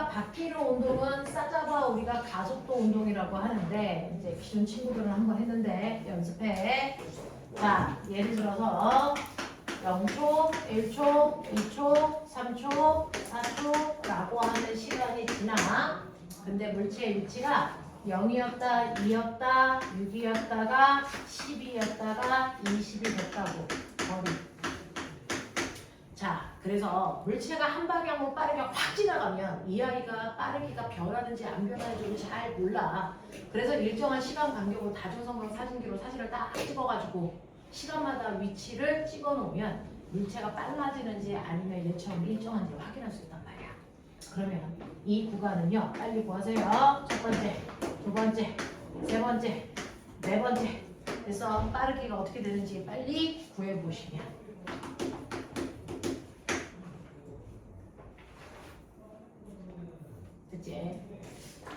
물체가 바뀌는 운동은 싸잡아 우리가 가속도 운동이라고 하는데 이제 기존 친구들은 한번 했는데 연습해. 자, 예를 들어서 0초, 1초, 2초, 3초, 4초라고 하는 시간이 지나. 근데 물체의 위치가 0이었다, 2였다, 6이었다가 12였다가 20이 됐다고. 거리. 자, 그래서 물체가 한 방향으로 빠르게 확 지나가면 이 아이가 빠르기가 변하는지 안 변하는지 잘 몰라. 그래서 일정한 시간 간격으로 다중성명 사진기로 사진을 딱 찍어가지고 시간마다 위치를 찍어 놓으면 물체가 빨라지는지 아니면 얘처럼 일정한지 확인할 수 있단 말이야. 그러면 이 구간은요, 빨리 구하세요. 첫 번째, 두 번째, 세 번째, 네 번째. 그래서 빠르기가 어떻게 되는지 빨리 구해 보시면. 됐지?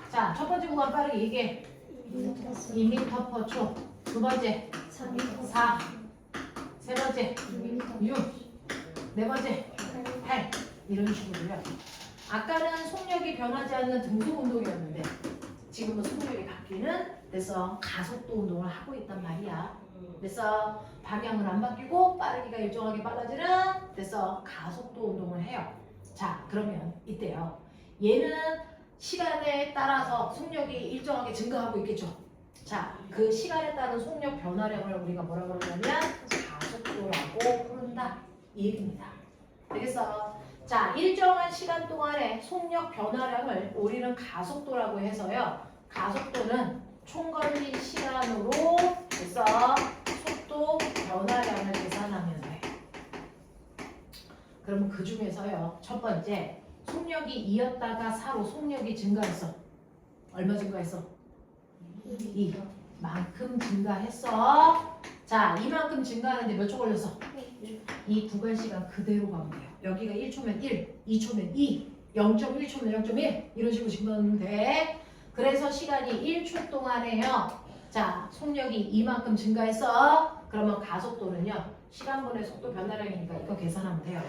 자, 첫 번째 구간 빠르게 이게 2m/초. 두 번째 4. 세 번째 6. 네 번째 8. 이런 식으로요. 아까는 속력이 변하지 않는 등속 운동이었는데 지금은 속력이 바뀌는, 그래서 가속도 운동을 하고 있단 말이야. 그래서 방향은 안 바뀌고 빠르기가 일정하게 빨라지는, 그래서 가속도 운동을 해요. 자, 그러면 이때요. 얘는 시간에 따라서 속력이 일정하게 증가하고 있겠죠. 자, 그 시간에 따른 속력 변화량을 우리가 뭐라 그러냐면 가속도라고 부른다. 이 얘기입니다. 되겠어? 자, 일정한 시간 동안의 속력 변화량을 우리는 가속도라고 해서요. 가속도는 총 걸린 시간으로 해서 속도 변화량을 계산하면 돼. 그럼 그 중에서요. 첫 번째, 속력이 2였다가 4로 속력이 증가했어. 얼마 증가했어? 2. 만큼 증가했어. 자, 이만큼 증가하는데 몇 초 걸렸어? 이 구간 시간 그대로 가면 돼요. 여기가 1초면 1, 2초면 2, 0.1초면 0.1 이런 식으로 증가하면 돼. 그래서 시간이 1초 동안에요. 자, 속력이 이만큼 증가했어. 그러면 가속도는요. 시간분의 속도 변화량이니까 이거 계산하면 돼요.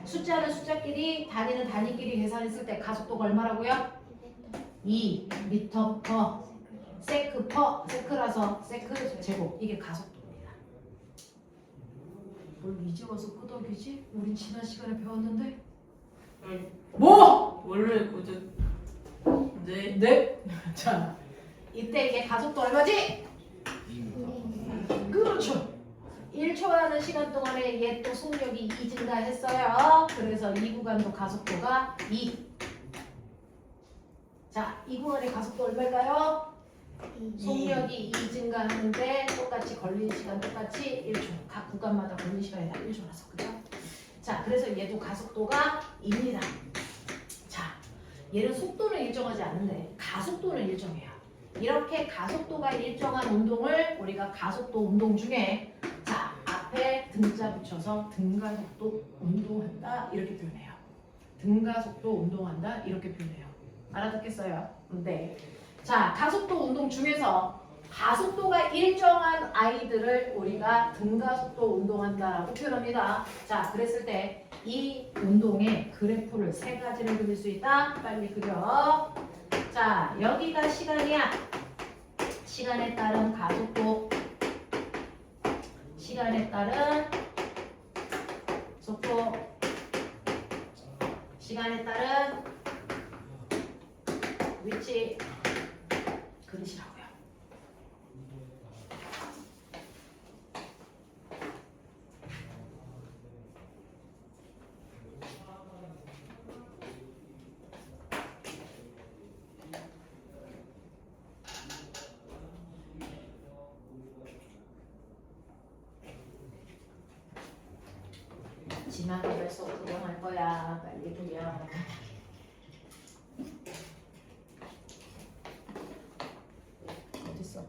숫자는 숫자끼리, 단위는 단위끼리 계산했을 때 가속도가 얼마라고요? 2m/s. 세크라서 세크 제곱. 이게 가속도입니다. 뭘 이제 와서 끄덕이지? 우린 지난 시간에 배웠는데? 뭐? 원래 고전. 네. 네? 자, 이때 이게 가속도 얼마지? 그렇죠. 1초라는 시간 동안에 얘 또 속력이 2 증가했어요. 그래서 이 구간도 가속도가 2. 자, 이 구간의 가속도 얼마일까요? 속력이 2 증가하는데 똑같이 걸리는 시간 똑같이 1초. 각 구간마다 걸리는 시간이 다 1초라서. 그죠? 자, 그래서 얘도 가속도가 2입니다. 자, 얘는 속도는 일정하지 않은데 가속도는 일정해요. 이렇게 가속도가 일정한 운동을 우리가 가속도 운동 중에, 자, 앞에 등자 붙여서 등가속도 운동한다 이렇게 표현해요. 등가속도 운동한다 이렇게 표현해요. 알아듣겠어요? 네. 자, 가속도 운동 중에서 가속도가 일정한 아이들을 우리가 등가속도 운동한다라고 표현합니다. 자, 그랬을 때 이 운동의 그래프를 세 가지를 그릴 수 있다. 빨리 그려. 자, 여기가 시간이야. 시간에 따른 가속도, 시간에 따른 속도, 시간에 따른 위치 그리시라고요. 지나가면서 속 구경할 거야. 빨리 구경. 어딨어?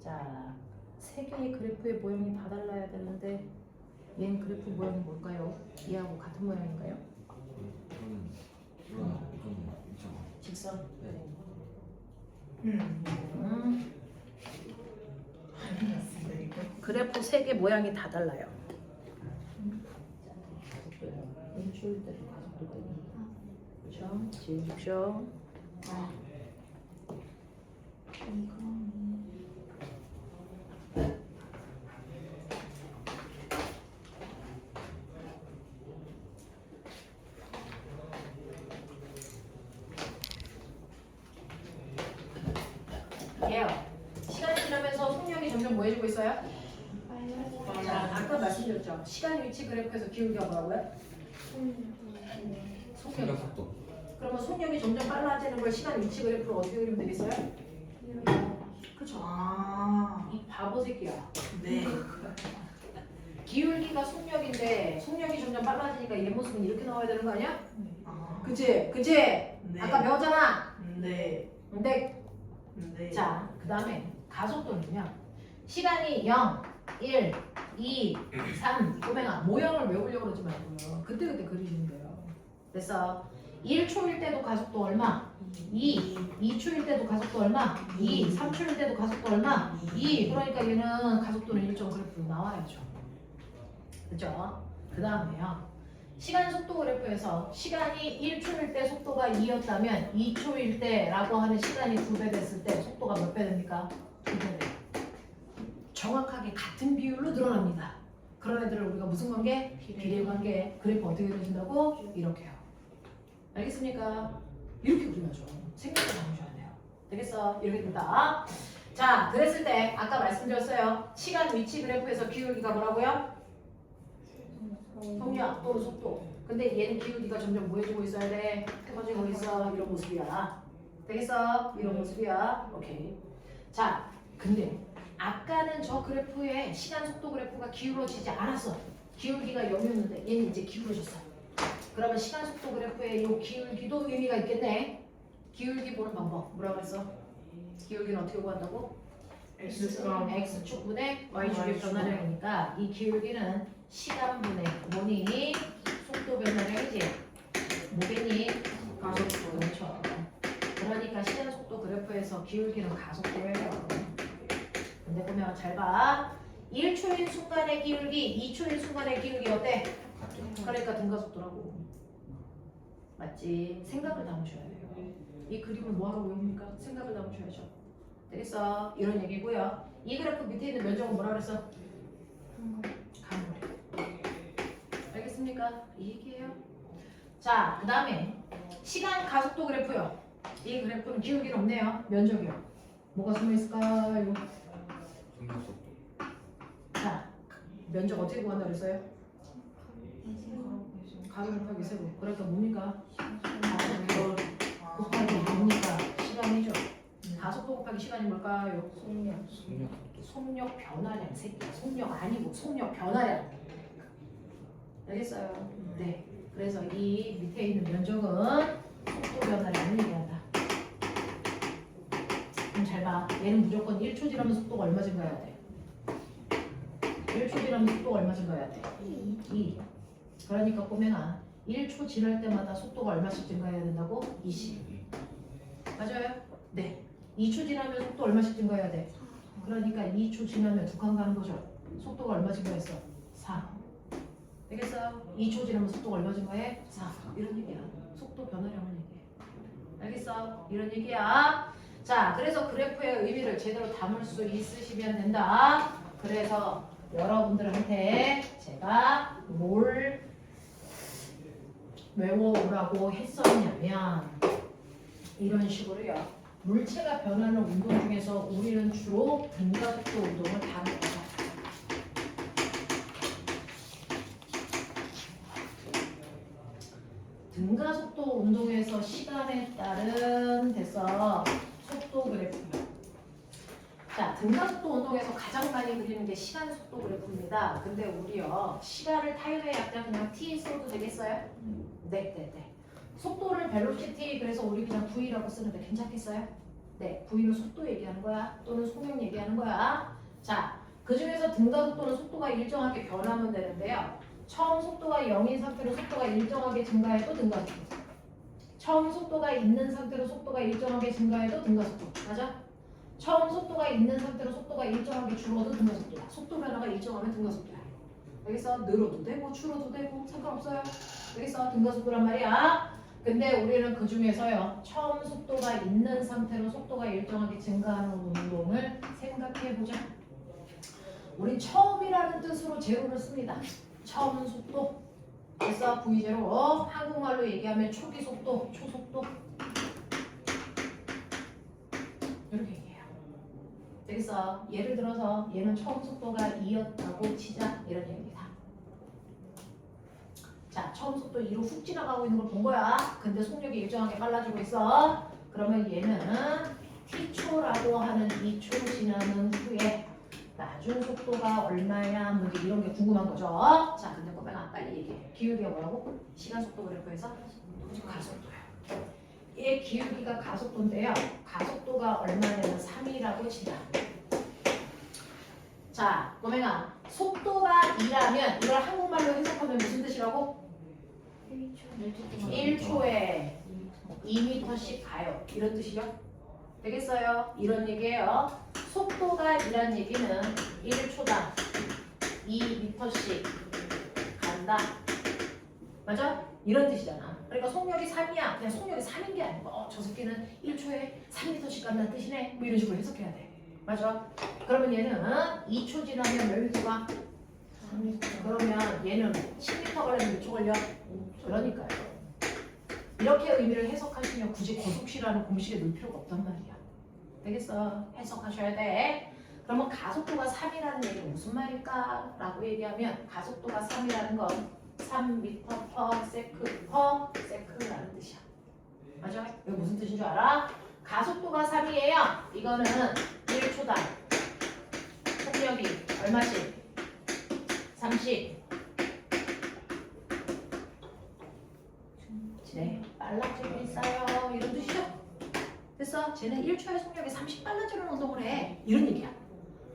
자, 세 개의 그래프의 모양이 다 달라야 되는데 얘는 그래프 모양이 뭘까요? 얘하고 같은 모양인가요? 직선? 그래프 세 개 모양이 다 달라요. 가속도요. 인출대로 가속도 되니. 그죠? 지우십시오. 예요. 시간이 지나면서 속력이 점점 뭐해지고 있어요? 자, 아까 말씀드렸죠. 시간 위치 그래프에서 기울기가 뭐라고요? 충격 속도. 그러면 속력이 점점 빨라지는 걸 시간 위치 그래프로 어떻게 그리면 되겠어요? 그렇죠. 아, 이 바보 새끼야. 네. 기울기가 속력인데 속력이 점점 빨라지니까 얘 모습은 이렇게 나와야 되는 거 아니야? 아, 그치? 그치? 네. 아까 배웠잖아. 네. 근데 네. 자, 그 다음에 가속도는요. 시간이 0, 1, 2, 3 꼬맹아 모형을 외우려고 그러지 말고요. 그때그때 그리시면 돼요. 됐어. 1초일 때도 가속도 얼마? 2, 2초일 때도 가속도 얼마? 2, 3초일 때도 가속도 얼마? 2. 그러니까 얘는 가속도는 일정 그래프로 나와야죠. 그죠? 그 다음에요. 시간 속도 그래프에서 시간이 1초일 때 속도가 2였다면 2초일 때라고 하는 시간이 2배 됐을 때 속도가 몇 배 됩니까? 2배 돼요. 정확하게 같은 비율로 늘어납니다. 그런 애들을 우리가 무슨 관계? 비례 관계. 그래프 어떻게 그려준다고? 이렇게요. 알겠습니까? 이렇게 그려야죠. 생각을 나누셔야 돼요. 되겠어? 이렇게 된다. 자, 그랬을 때 아까 말씀드렸어요. 시간 위치 그래프에서 기울기가 뭐라고요? 속력 또는 속도. 근데 얘는 기울기가 점점 뭐해지고 있어야 돼? 커지고 있어. 이런 모습이야. 되겠어? 이런 모습이야. 오케이. 자, 근데 아까는 저 그래프에 시간 속도 그래프가 기울어지지 않았어. 기울기가 0이었는데 얘는 이제 기울어졌어. 그러면 시간 속도 그래프에 이 기울기도 의미가 있겠네. 기울기 보는 방법 뭐라고 했어? 기울기는 어떻게 구한다고? x축분의 y축의 변화량이니까 이 기울기는 시간분의 뭐니? 속도 변화량이지? 뭐겠니? 가속도. 그렇죠. 그러니까 시간 속도 그래프에서 기울기는 가속도예요. 근데 보면 잘 봐. 1초인 순간의 기울기, 2초인 순간의 기울기 어때? 그러니까 등가속도라고. 맞지? 생각을 담으셔야 돼요. 이 그림을 뭐하러 외웁니까? 생각을 담으셔야죠. 되겠어? 이런 얘기고요. 이 그래프 밑에 있는 면적은 뭐라 그랬어? 간거리. 알겠습니까? 이 얘기예요. 자, 그 다음에 시간 가속도 그래프요. 이 그래프는 기울기는 없네요. 면적이요. 뭐가 숨어있을까요? 충격 속도. 자, 면적 어떻게 구한다 그랬어요? 가로 곱하기 세로. 그러니까 뭡니까? 가속도 곱하기 뭡니까? 시간이죠. 가속도 곱하기 시간이 뭘까요? 충격 속도. 속력 변화량 새끼야. 속력 아니고 속력 변화량. 알겠어요? 네. 그래서 이 밑에 있는 면적은 속도 변화량을 얘기한다. 그럼 잘 봐. 얘는 무조건 1초 지나면 속도가 얼마 증가해야 돼? 1초 지나면 속도가 얼마 증가해야 돼? 2. 그러니까 꼬맹아 1초 지날 때마다 속도가 얼마씩 증가해야 된다고? 20. 맞아요? 네. 2초 지나면 속도 얼마씩 증가해야 돼? 그러니까 2초 지나면 두 칸 가는 거죠. 속도가 얼마 증가했어? 4. 알겠어요? 2초 지나면 속도가 얼마 증가해? 4. 이런 얘기야. 속도 변화량을 얘기해. 알겠어? 이런 얘기야. 자, 그래서 그래프의 의미를 제대로 담을 수 있으시면 된다. 그래서 여러분들한테 제가 뭘 외워오라고 했었냐면 이런 식으로요. 물체가 변하는 운동 중에서 우리는 주로 등가속도 운동을 다룹니다. 등가속도 운동에서 시간에 따른 데서 속도 그래프. 자, 등가속도 운동에서 가장 많이 그리는 게 시간 속도 그래프입니다. 근데 우리요 시간을 타임에 약간 그냥 t 써도 되겠어요? 네. 속도를 벨로시티 그래서 우리 그냥 v라고 쓰는데 괜찮겠어요? 네, v는 속도 얘기하는 거야. 또는 속력 얘기하는 거야. 자, 그 중에서 등가속도는 속도가 일정하게 변하면 되는데요. 처음 속도가 0인 상태로 속도가 일정하게 증가해도 등가속도. 처음 속도가 있는 상태로 속도가 일정하게 증가해도 등가속도. 맞아? 처음 속도가 있는 상태로 속도가 일정하게 줄어도 등가속도야. 속도 변화가 일정하면 등가속도야. 여기서 늘어도 되고 줄어도 되고 상관없어요. 여기서 등가속도란 말이야. 근데 우리는 그 중에서요. 처음 속도가 있는 상태로 속도가 일정하게 증가하는 운동을 생각해보자. 우린 처음이라는 뜻으로 제로를 씁니다. 처음 속도. 그래서 V0 한국말로 얘기하면 초기 속도, 초속도. 이렇게 얘기해요. 그래서 예를 들어서 얘는 처음 속도가 2였다고 치자. 이런 얘기입니다. 자, 처음 속도 2로 훅 지나가고 있는 걸 본 거야. 근데 속력이 일정하게 빨라지고 있어. 그러면 얘는 t초라고 하는 2초 지나는 후에 나중 속도가 얼마냐 뭐 이런 게 궁금한 거죠. 자, 근데 꼬맹아 빨리 얘기해. 기울기가 뭐라고? 시간 속도 그래프에서 가속도야. 얘 기울기가 가속도인데요. 가속도가 얼마냐면 3이라고 치자. 자, 꼬맹아 속도가 2라면 이걸 한국말로 해석하면 무슨 뜻이라고? 1초에 2m씩 가요. 이런 뜻이죠? 되겠어요? 이런 얘기예요. 속도가 2란 얘기는 1초당 2m씩 간다. 맞아? 이런 뜻이잖아. 그러니까 속력이 3이야. 그냥 속력이 3인 게 아니고 저 새끼는 1초에 3m씩 간다는 뜻이네. 뭐 이런 식으로 해석해야 돼. 맞아? 그러면 얘는 2초 지나면 몇 미터가? 3m. 그러면 얘는 10m 걸리면 몇 초 걸려? 그러니까요. 이렇게 의미를 해석하시면 굳이 거속시라는 공식에 넣을 필요가 없단 말이야. 되겠어? 해석하셔야 돼. 그러면 가속도가 3이라는 얘기는 무슨 말일까? 라고 얘기하면 가속도가 3이라는 건 3m/s/s라는 뜻이야. 맞아? 이거 무슨 뜻인 줄 알아? 가속도가 3이에요. 이거는 1초당 속력이 얼마씩? 30. 네, 빨라지고 있어요. 이런 뜻이죠? 됐어? 쟤는 1초에 속력이 30 빨라지는 운동을 해. 이런 얘기야.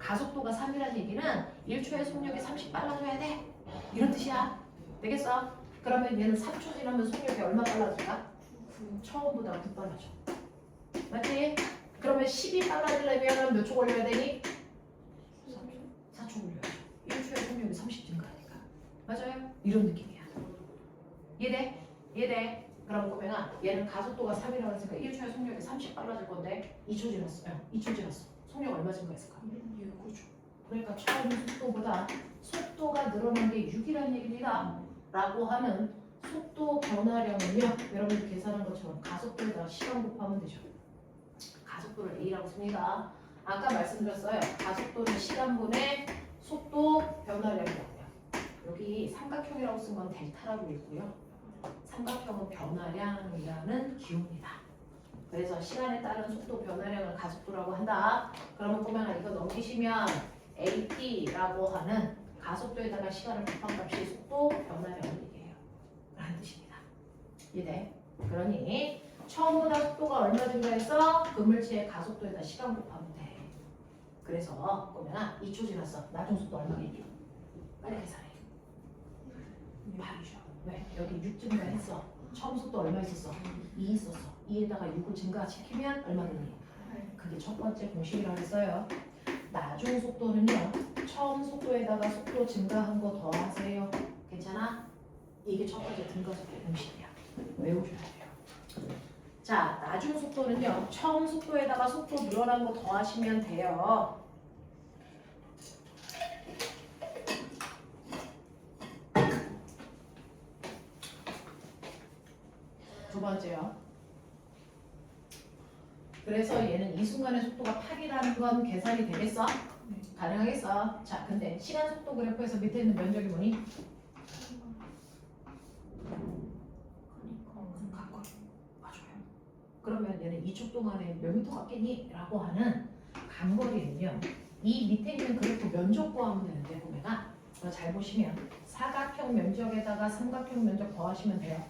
가속도가 3이라는 얘기는 1초에 속력이 30 빨라져야 돼. 이런 뜻이야. 되겠어? 그러면 얘는 3초 지나면 속력이 얼마 빨라질까? 처음보다 9 빨라져. 맞지? 그러면 10이 빨라지려면 몇 초 걸려야 되니? 4초 걸려야죠. 1초에 속력이 30 증가하니까. 맞아요? 이런 느낌이야. 이해돼? 이해돼? 그럼 보면은 얘는 가속도가 3이라고 했으니까 1초에 속력이 30 빨라질 건데 2초 지났어요. 2초 지났어. 속력 얼마 증가했을까? 6초. 그러니까 처음 속도보다 속도가 늘어난 게 6이라는 얘기입니다. 라고 하는 속도 변화량은요. 여러분들 계산한 것처럼 가속도에다가 시간 곱하면 되죠. 가속도를 A라고 씁니다. 아까 말씀드렸어요. 가속도는 시간분의 속도 변화량이라고요. 여기 삼각형이라고 쓴 건 델타라고 있고요. 삼각형은 변화량이라는 기호입니다. 그래서 시간에 따른 속도 변화량을 가속도라고 한다. 그러면 보면 이거 넘기시면 AT라고 하는 가속도에다가 시간을 곱한 값이 속도 변화량을 얘기해요. 라는 뜻입니다. 이해돼? 그러니 처음보다 속도가 얼마 증가해서 그물체의 가속도에다 시간 곱하면 돼. 그래서 보면 2초 지났어. 나중 속도 얼마겠니? 빨리 계산해. 8이죠. 왜? 여기 6 증가했어. 처음 속도 얼마 있었어? 2 있었어. 2에다가 6을 증가시키면 얼마 되니? 그게 첫 번째 공식이라고 했어요. 나중 속도는요. 처음 속도에다가 속도 증가한 거 더하세요. 괜찮아? 이게 첫 번째 등가속도 공식이야. 외우셔야 돼요. 자, 나중 속도는요. 처음 속도에다가 속도 늘어난 거 더하시면 돼요. 두 번째요. 그래서 얘는 이 순간의 속도가 8이라는 건 계산이 되겠어? 가능하겠어? 자, 근데 시간 속도 그래프에서 밑에 있는 면적이 뭐니? 가까이. 맞아요. 그러면 얘는 2초 동안에 몇 미터 갔겠니? 라고 하는 간거리는요. 이 밑에 있는 그래프 면적 구하면 되는데 보면은 잘 보시면 사각형 면적에다가 삼각형 면적 더하시면 돼요.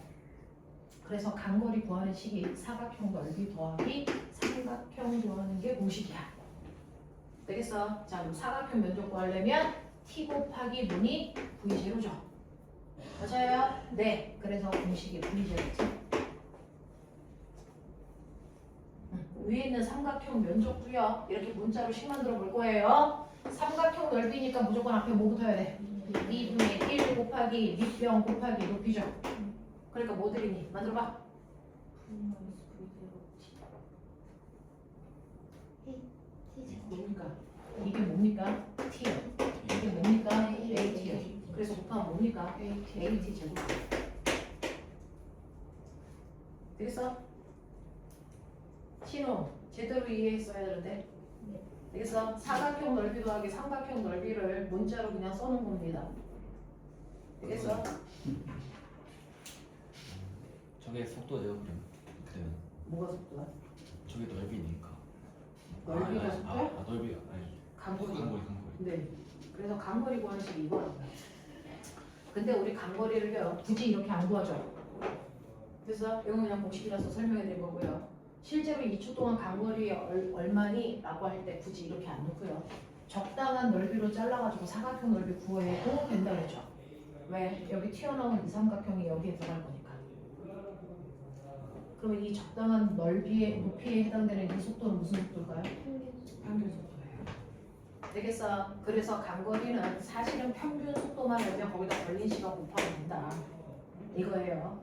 그래서 간거리 구하는 식이 사각형 넓이 더하기 삼각형 구하는 게 공식이야. 되겠어? 자, 그럼 사각형 면적 구하려면 t 곱하기 뭐니? v0죠. 맞아요? 네. 그래서 공식이 v0죠. 위에 있는 삼각형 면적 구요. 이렇게 문자로 식 만들어 볼 거예요. 삼각형 넓이니까 무조건 앞에 뭐 붙어야 돼? 2분의 1 곱하기 밑변 곱하기 높이죠. 그러니까 뭐 들이니? 만들어봐. 뭡니까? 이게 뭡니까? T요. 이게 뭡니까? AT요. 그래서 곱하면 뭡니까? AT 제곱. 되겠어? 신호 제대로 이해했어야 되는데. 되겠어? 사각형 넓이 더하기 삼각형 넓이를 문자로 그냥 써놓은 겁니다. 되겠어? 저게 속도예요 그럼? 그러면 뭐가 속도야? 저게 넓이니까. 넓이가 속도야? 넓이가 아니. 간거리. 간거리. 네. 그래서 간거리 구하는 식이 이거라고요. 근데 우리 간거리를요 굳이 이렇게 안 구하죠. 그래서 이건 그냥 공식이라서 설명해 드린 거고요. 실제로 2초 동안 간거리 얼마니? 라고 할 때 굳이 이렇게 안 놓고요. 적당한 넓이로 잘라가지고 사각형 넓이 구해도 된다 그랬죠. 왜? 여기 튀어나온 이 삼각형이 여기에 들어갈 거니까. 그러면 이 적당한 넓이의 높이에 해당되는 이 속도는 무슨 속도일까요? 평균 속도예요. 되겠어? 그래서 간거리는 사실은 평균 속도만 알면 거기다 걸린 시간 곱하면 된다. 이거예요.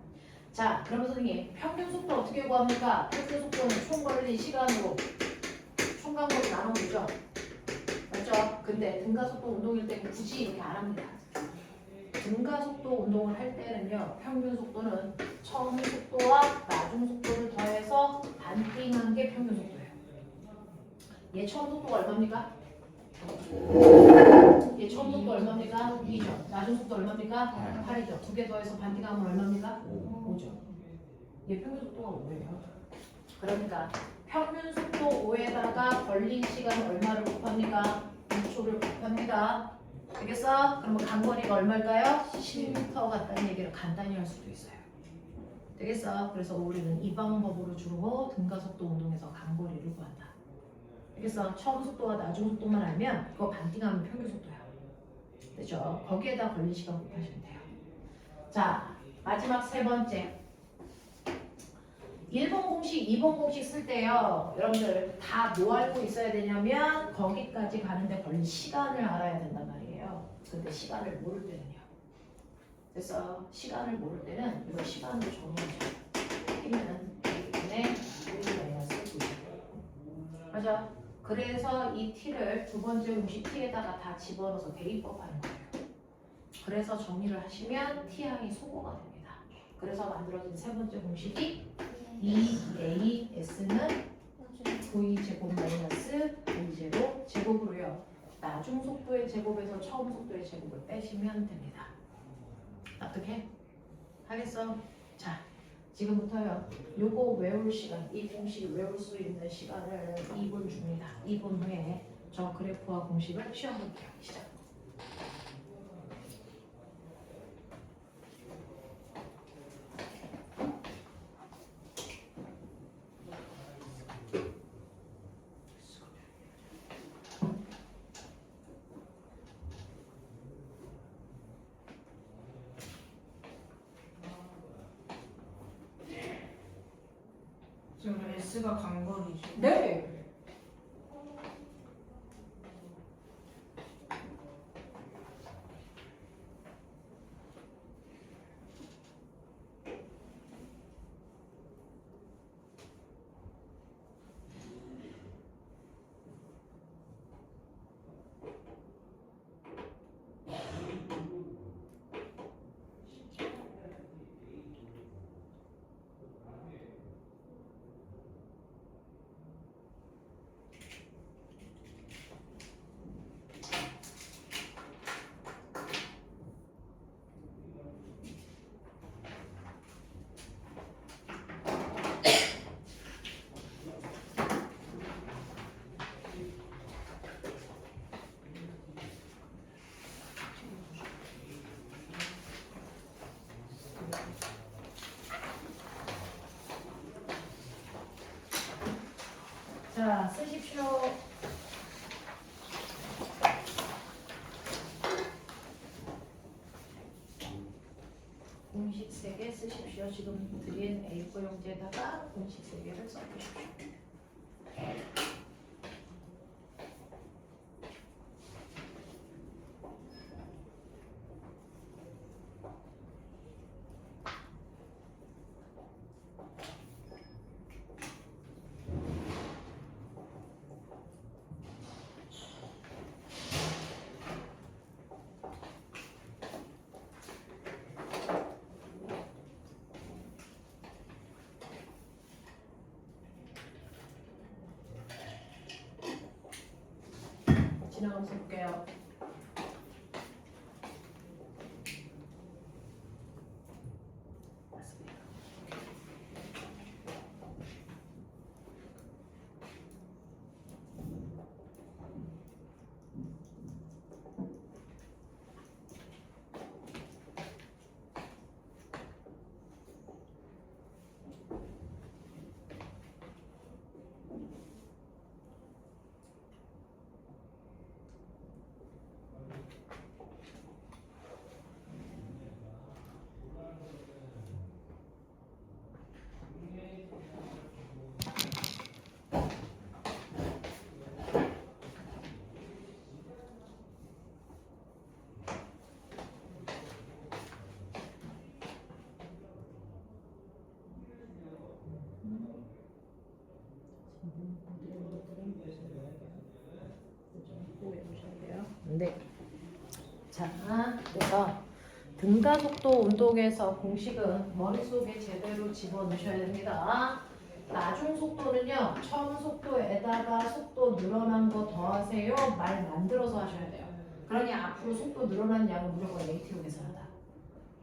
자, 그러면 선생님 평균 속도 어떻게 구합니까? 평균 속도는 총 걸린 시간으로 총간거리 나누면 되죠? 맞죠? 근데 등가속도 운동일 때 굳이 이렇게 안 합니다. 등가속도 운동을 할 때는요 평균 속도는 처음 속도와 나중 속도를 더해서 반띵한 게 평균 속도예요. 얘 처음 속도가 얼마입니까? 얘 처음 속도 얼마입니까? 2죠. 나중 속도 얼마입니까? 8이죠. 두 개 더해서 반띵하면 얼마입니까? 5죠. 얘 평균 속도가 5예요. 그러니까 평균 속도 5에다가 걸린 시간 얼마를 곱합니까? 6초를 곱합니다. 되겠어? 그러면 간거리가 얼마일까요? 10m 같다는 얘기를 간단히 할 수도 있어요. 되겠어? 그래서 우리는 이 방법으로 주로 등가속도 운동에서 간거리를 구한다. 되겠어? 처음 속도와 나중 속도만 알면 그거 반띵하면 평균 속도야. 되죠? 거기에다 걸린 시간 곱하시면 돼요. 자, 마지막 세 번째. 1번 공식, 2번 공식 쓸 때요. 여러분들 다 뭐 알고 있어야 되냐면 거기까지 가는데 걸린 시간을 알아야 된단 말이에요. 근데 시간을 모를 때는요. 그래서 시간을 모를 때는 이걸 시간으로 정의하죠. T는 A분의 1-9. 맞아? 그래서 이 T를 두 번째 공식 T에다가 다 집어넣어서 대입법하는 거예요. 그래서 정리를 하시면 T항이 소거가 됩니다. 그래서 만들어진 세 번째 공식이 2AS는 V제곱 마이너스 V0 제곱으로요. 나중 속도의 제곱에서 처음 속도의 제곱을 빼시면 됩니다. 어떻게? 하겠어? 자, 지금부터요. 요거 외울 시간, 이 공식 외울 수 있는 시간을 2분 줍니다. 2분 후에 저 그래프와 공식을 시험 볼게요. 시작. 지금 S가 간거리죠. 네. 자, 쓰십시오. 공식 3개 쓰십시오. 지금 드린 A4 용지에다가 공식 3개를 써주십시오. 지나가면서 볼게요. 맞습니다. 네. 자, 그래서 등가속도 운동에서 공식은 머릿속에 제대로 집어넣으셔야 됩니다. 나중 속도는요, 처음 속도에다가 속도 늘어난 거 더하세요. 말 만들어서 하셔야 돼요. 그러니 앞으로 속도 늘어난 양은 무조건 AT로 계산하다.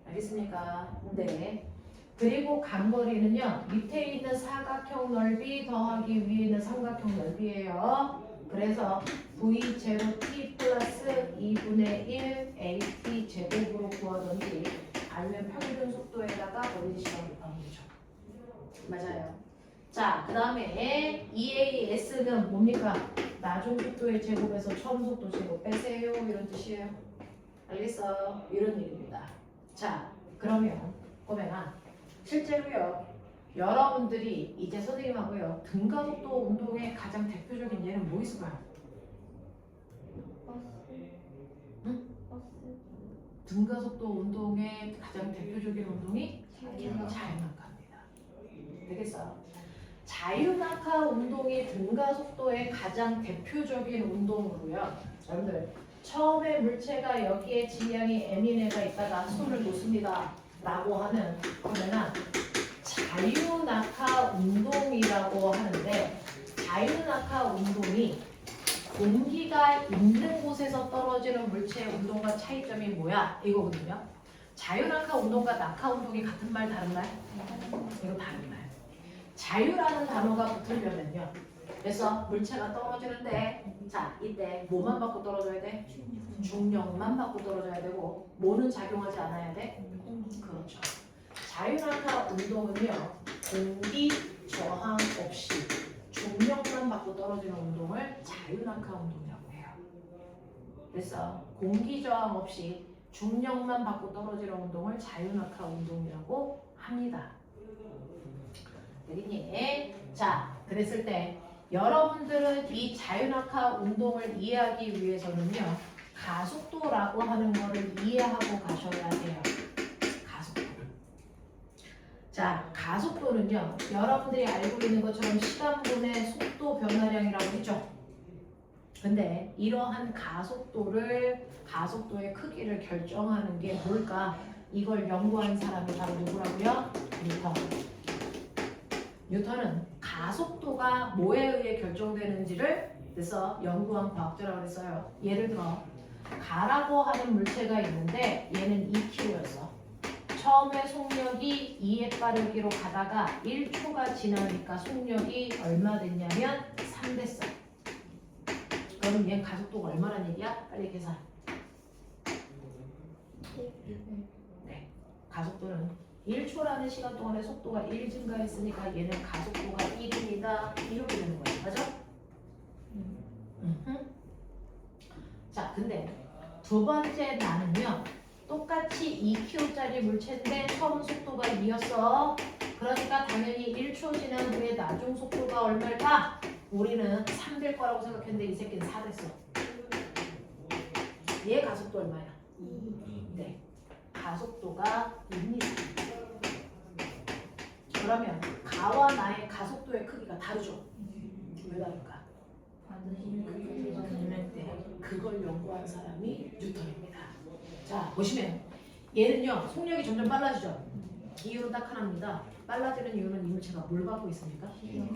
알겠습니까? 네. 그리고 간거리는요, 밑에 있는 사각형 넓이 더하기 위에 있는 삼각형 넓이에요. 그래서 V0t 플러스 2분의 1 AT 제곱으로 구하던지 아니면 평균 속도에다가 걸린 시간을 곱하면 되죠. 맞아요. 자, 그 다음에 EAS는 뭡니까? 나중 속도의 제곱에서 처음 속도 제곱 빼세요. 이런 뜻이에요. 알겠어요? 이런 얘기입니다. 자, 그러면 꼬맹아, 실제로요, 여러분들이 이제 선생님하고요, 등가속도 운동의 가장 대표적인 예는 뭐 있을까요? 응? 등가속도 운동의 가장 대표적인 운동이 자유낙하입니다. 되겠어요? 자유낙하 운동이 등가속도의 가장 대표적인 운동으로요. 여러분들 처음에 물체가 여기에 질량이 m인 애가 있다가 손을 놓습니다. 라고 하는 그러면 자유낙하 운동이라고 하는데, 자유낙하 운동이 공기가 있는 곳에서 떨어지는 물체의 운동과 차이점이 뭐야? 이거거든요. 자유낙하 운동과 낙하 운동이 같은 말 다른 말? 이거 다른 말. 자유라는 단어가 붙으려면요, 그래서 물체가 떨어지는데, 자, 이때 뭐만 받고 떨어져야 돼? 중력만 받고 떨어져야 되고, 뭐는 작용하지 않아야 돼? 그렇죠. 자유낙하 운동은요, 공기 저항 없이 중력만 받고 떨어지는 운동을 자유낙하 운동이라고 해요. 그래서 공기 저항 없이 중력만 받고 떨어지는 운동을 자유낙하 운동이라고 합니다. 되겠니? 자, 그랬을 때 여러분들은 이 자유낙하 운동을 이해하기 위해서는요, 가속도라고 하는 거를 이해하고 가셔야 돼요. 자, 가속도는요, 여러분들이 알고 있는 것처럼 시간분의 속도 변화량이라고 했죠. 근데 이러한 가속도의 크기를 결정하는 게 뭘까? 이걸 연구한 사람이 바로 누구라고요? 뉴턴. 뉴턴은 가속도가 뭐에 의해 결정되는지를 그래서 연구한 과학자라고 했어요. 예를 들어 가라고 하는 물체가 있는데 얘는 2km였어. 처음에 속력이 2의 빠르기로 가다가 1초가 지나니까 속력이 얼마 됐냐면 3 됐어. 그럼 얘 가속도가 얼마란 얘기야? 빨리 계산. 네, 가속도는 1초라는 시간 동안에 속도가 1 증가했으니까 얘는 가속도가 1입니다. 이렇게 되는 거예요. 맞아? 자, 근데 두 번째 나는요, 똑같이 2km짜리 물체인데 처음 속도가 2였어. 그러니까 당연히 1초 지난 후에 나중 속도가 얼마일까? 우리는 3 될 거라고 생각했는데 이 새끼는 4 됐어. 얘 가속도 얼마야? 2. 네, 가속도가 2입니다. 그러면 가와 나의 가속도의 크기가 다르죠? 왜 다를까? 그걸 연구한 사람이 뉴턴입니다. 자, 보시면 얘는요, 속력이 점점 빨라지죠? 이유는 딱 하나입니다. 빨라지는 이유는 이 물체가 뭘 받고 있습니까?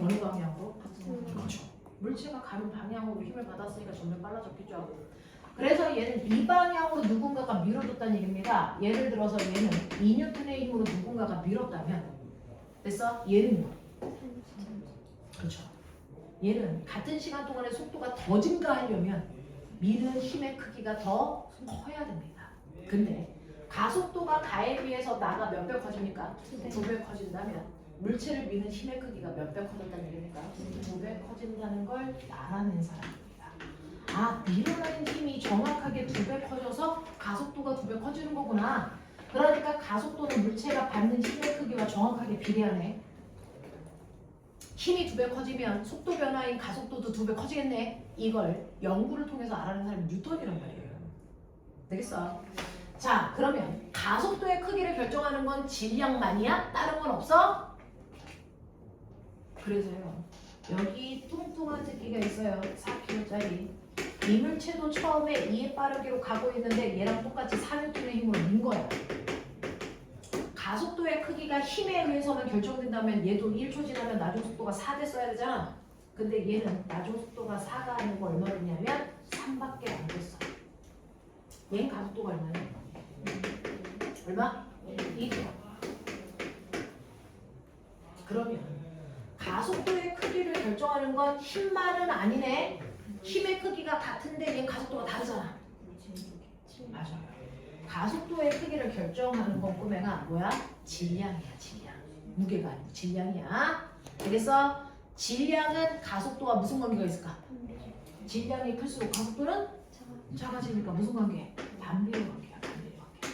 어느 방향으로? 그렇죠. 물체가 가는 방향으로 힘을 받았으니까 점점 빨라졌겠죠. 그래서 얘는 이 방향으로 누군가가 밀어줬다는 얘기입니다. 예를 들어서 얘는 2N의 힘으로 누군가가 밀었다면 됐어? 얘는요? 그렇죠. 얘는 같은 시간 동안에 속도가 더 증가하려면 미는 힘의 크기가 더 커야 됩니다. 근데 가속도가 가에 비해서 나가 몇 배 커집니까? 2배 커진다면 물체를 미는 힘의 크기가 몇 배 커진다는 얘기입니까? 2배 커진다는 걸 알아낸 사람입니다. 아, 밀어내는 힘이 정확하게 2배 커져서 가속도가 2배 커지는 거구나. 그러니까 가속도는 물체가 받는 힘의 크기와 정확하게 비례하네. 힘이 2배 커지면 속도 변화인 가속도도 2배 커지겠네. 이걸 연구를 통해서 알아낸 사람이 뉴턴이란 말이에요. 되겠어? 자, 그러면 가속도의 크기를 결정하는 건 질량만이야? 다른 건 없어? 그래서요. 여기 뚱뚱한 새끼가 있어요. 4kg짜리. 이 물체도 처음에 2의 빠르기로 가고 있는데 얘랑 똑같이 4N의 힘으로 민 거야. 가속도의 크기가 힘에 의해서만 결정된다면 얘도 1초 지나면 나중 속도가 4 됐어야 되잖아. 근데 얘는 나중 속도가 4가 아니고 얼마냐면 3밖에 안 됐어. 얘는 가속도가 얼마냐? 얼마? 2죠. 그러면 가속도의 크기를 결정하는 건 힘만은 아니네. 힘의 크기가 같은데 얘는 가속도가 다르잖아. 맞아요. 가속도의 크기를 결정하는 건 꼬맹아 뭐야? 질량이야, 질량. 무게가 아니고 질량이야. 알겠어? 질량은 가속도와 무슨 관계가 있을까? 질량이 클수록 가속도는 작아지니까 무슨 관계? 반비례 관계야, 반비례 관계.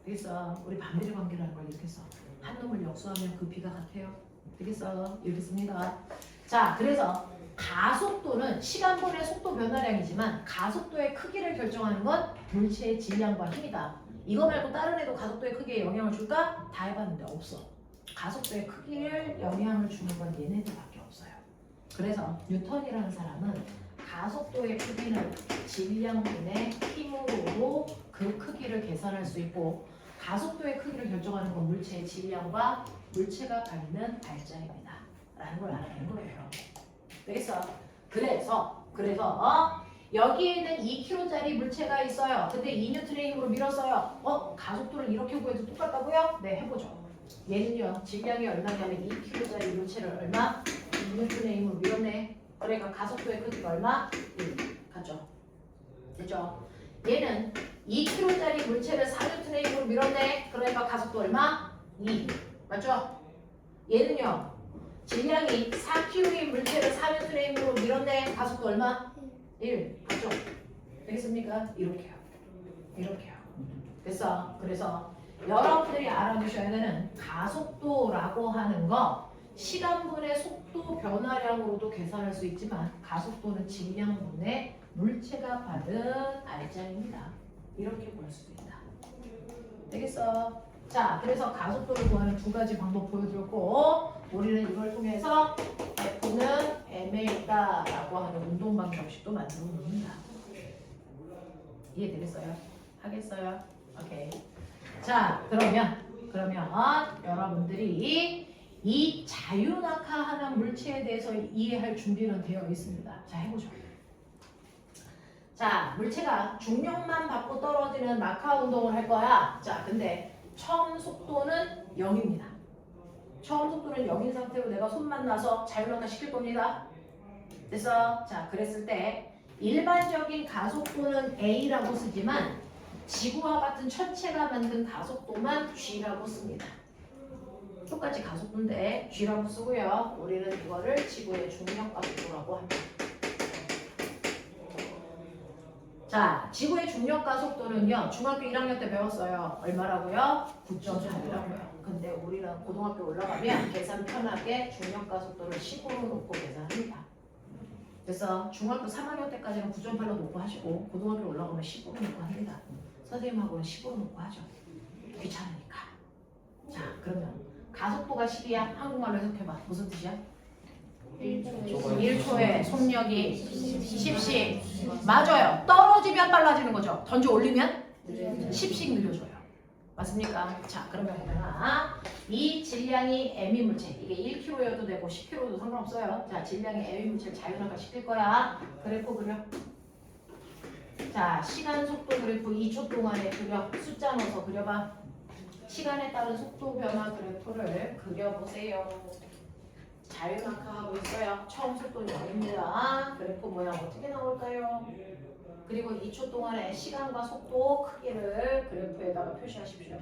되겠어? 우리 반비례 관계라는 걸 이렇게 써. 한 놈을 역수하면 그 비가 같아요. 되겠어? 이렇게 씁니다. 자, 그래서 가속도는 시간분의 속도 변화량이지만 가속도의 크기를 결정하는 건 물체의 질량과 힘이다. 이거 말고 다른 애도 가속도의 크기에 영향을 줄까? 다 해봤는데 없어. 가속도의 크기를 영향을 주는 건 얘네들밖에 없어요. 그래서 뉴턴이라는 사람은 가속도의 크기는 질량분의 힘으로 그 크기를 계산할 수 있고 가속도의 크기를 결정하는 건 물체의 질량과 물체가 가리는 발자입니다. 라는 걸 알아낸 거예요. 되겠어? 그래서 여기에는 2kg짜리 물체가 있어요. 근데 2N의 힘으로 밀었어요. 가속도를 이렇게 구해도 똑같다고요? 네, 해보죠. 얘는요, 질량이 얼마냐면 2kg짜리 물체를 얼마? 2N의 힘으로 밀었네. 그러니까 가속도의 크기가 얼마? 1. 가죠. 됐죠? 얘는 2kg짜리 물체를 4N의 힘으로 밀었네. 그러니까 가속도 얼마? 2. 맞죠? 얘는요, 질량이 4kg인 물체를 4N의 힘으로 밀었네. 가속도 얼마? 1. 맞죠? 되겠습니까? 이렇게요. 이렇게요. 됐어? 그래서 여러분들이 알아두셔야 되는 가속도라고 하는 거 시간분의 속도 변화량으로도 계산할 수 있지만 가속도는 질량분의 물체가 받은 알장입니다. 이렇게 볼 수도 있다. 되겠어? 자, 그래서 가속도를 구하는 두 가지 방법 보여드렸고 우리는 이걸 통해서 F는 M에 있다라고 하는 운동 방정식도 만들어 봅니다. 이해되겠어요? 하겠어요? 오케이. 자, 그러면 여러분들이 이 자유낙하하는 물체에 대해서 이해할 준비는 되어 있습니다. 자, 해보죠. 자, 물체가 중력만 받고 떨어지는 낙하 운동을 할 거야. 자, 근데 처음 속도는 0입니다. 처음 속도는 0인 상태로 내가 손만 놔서 자유낙하 시킬 겁니다. 그래서 자, 그랬을 때 일반적인 가속도는 A라고 쓰지만 지구와 같은 천체가 만든 가속도만 G라고 씁니다. 똑같이 가속도인데 G라고 쓰고요. 우리는 이거를 지구의 중력 가속도라고 합니다. 자, 지구의 중력 가속도는요. 중학교 1학년 때 배웠어요. 얼마라고요? 9.4이라고요. 근데 우리는 고등학교 올라가면 계산 편하게 중력 가속도를 10으로 놓고 계산합니다. 그래서 중학교 3학년 때까지는 9.8로 놓고 하시고 고등학교 올라가면 10으로 놓고 합니다. 선생님하고는 10으로 놓고 하죠. 귀찮으니까. 자, 그러면 가속도가 10이야. 한국말로 해석해봐. 무슨 뜻이야? 1초에 속력이 10씩. 맞아요. 떨어지면 빨라지는 거죠. 던져 올리면 10씩 늘려줘요. 맞습니까? 자, 그러면 보면 이 질량이 m인 물체, 이게 1kg여도 되고 10kg도 상관없어요. 자, 질량이 m인 물체를 자유낙하 시킬 거야. 그래프 그려. 자, 시간 속도 그래프 2초 동안에 그려. 숫자 넣어서 그려봐. 시간에 따른 속도 변화 그래프를 그려보세요. 자유낙하하고 있어요. 처음 속도는 0입니다. 그래프 모양 어떻게 나올까요? 그리고 2초 동안의 시간과 속도 크기를 그래프에다가 표시하십시오.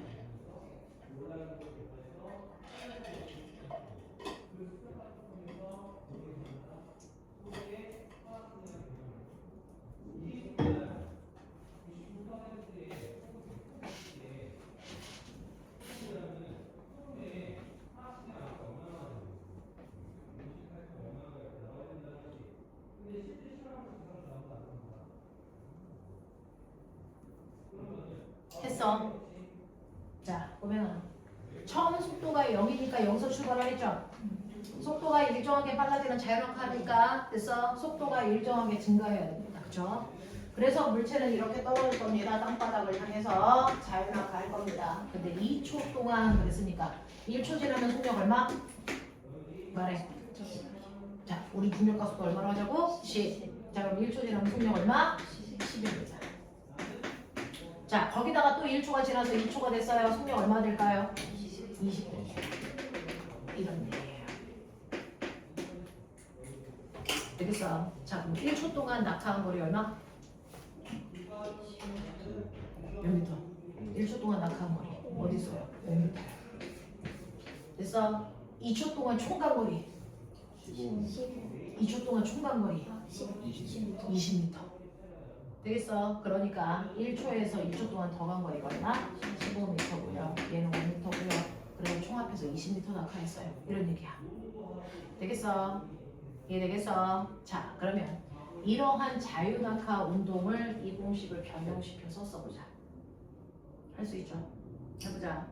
했어. 자, 보면 처음 속도가 0이니까 여기서 출발하겠죠? 속도가 일정하게 빨라지는 자유낙하니까 됐어? 속도가 일정하게 증가해야 됩니다. 그쵸? 그래서 물체는 이렇게 떨어질 겁니다. 땅바닥을 향해서 자유낙하할 겁니다. 근데 2초 동안 그랬으니까 1초 지나면 속력 얼마? 말해. 자, 우리 중력가 속도 얼마로 하자고? 10. 자, 그럼 1초 지나면 속력 얼마? 10입니다. 자, 거기다가 또 1초가 지나서 2초가 됐어요. 속력 얼마 될까요? 20. 이런 얘기예요. 되겠어? 자, 그럼 1초 동안 낙하한 거리 얼마? 몇 미터? 1초 동안 낙하한 거리 어디 있어요? 몇 미터? 됐어? 2초 동안 총간거리 2초 동안 총간거리 20m. 되겠어? 그러니까 1초에서 2초 동안 더 간 거리가 얼마? 15m고요. 얘는 5m고요. 그래서 총 합해서 20m 낙하했어요. 이런 얘기야. 되겠어? 이해되겠어? 자, 그러면 이러한 자유낙하 운동을 이 공식을 변형시켜서 써보자. 할 수 있죠? 해보자.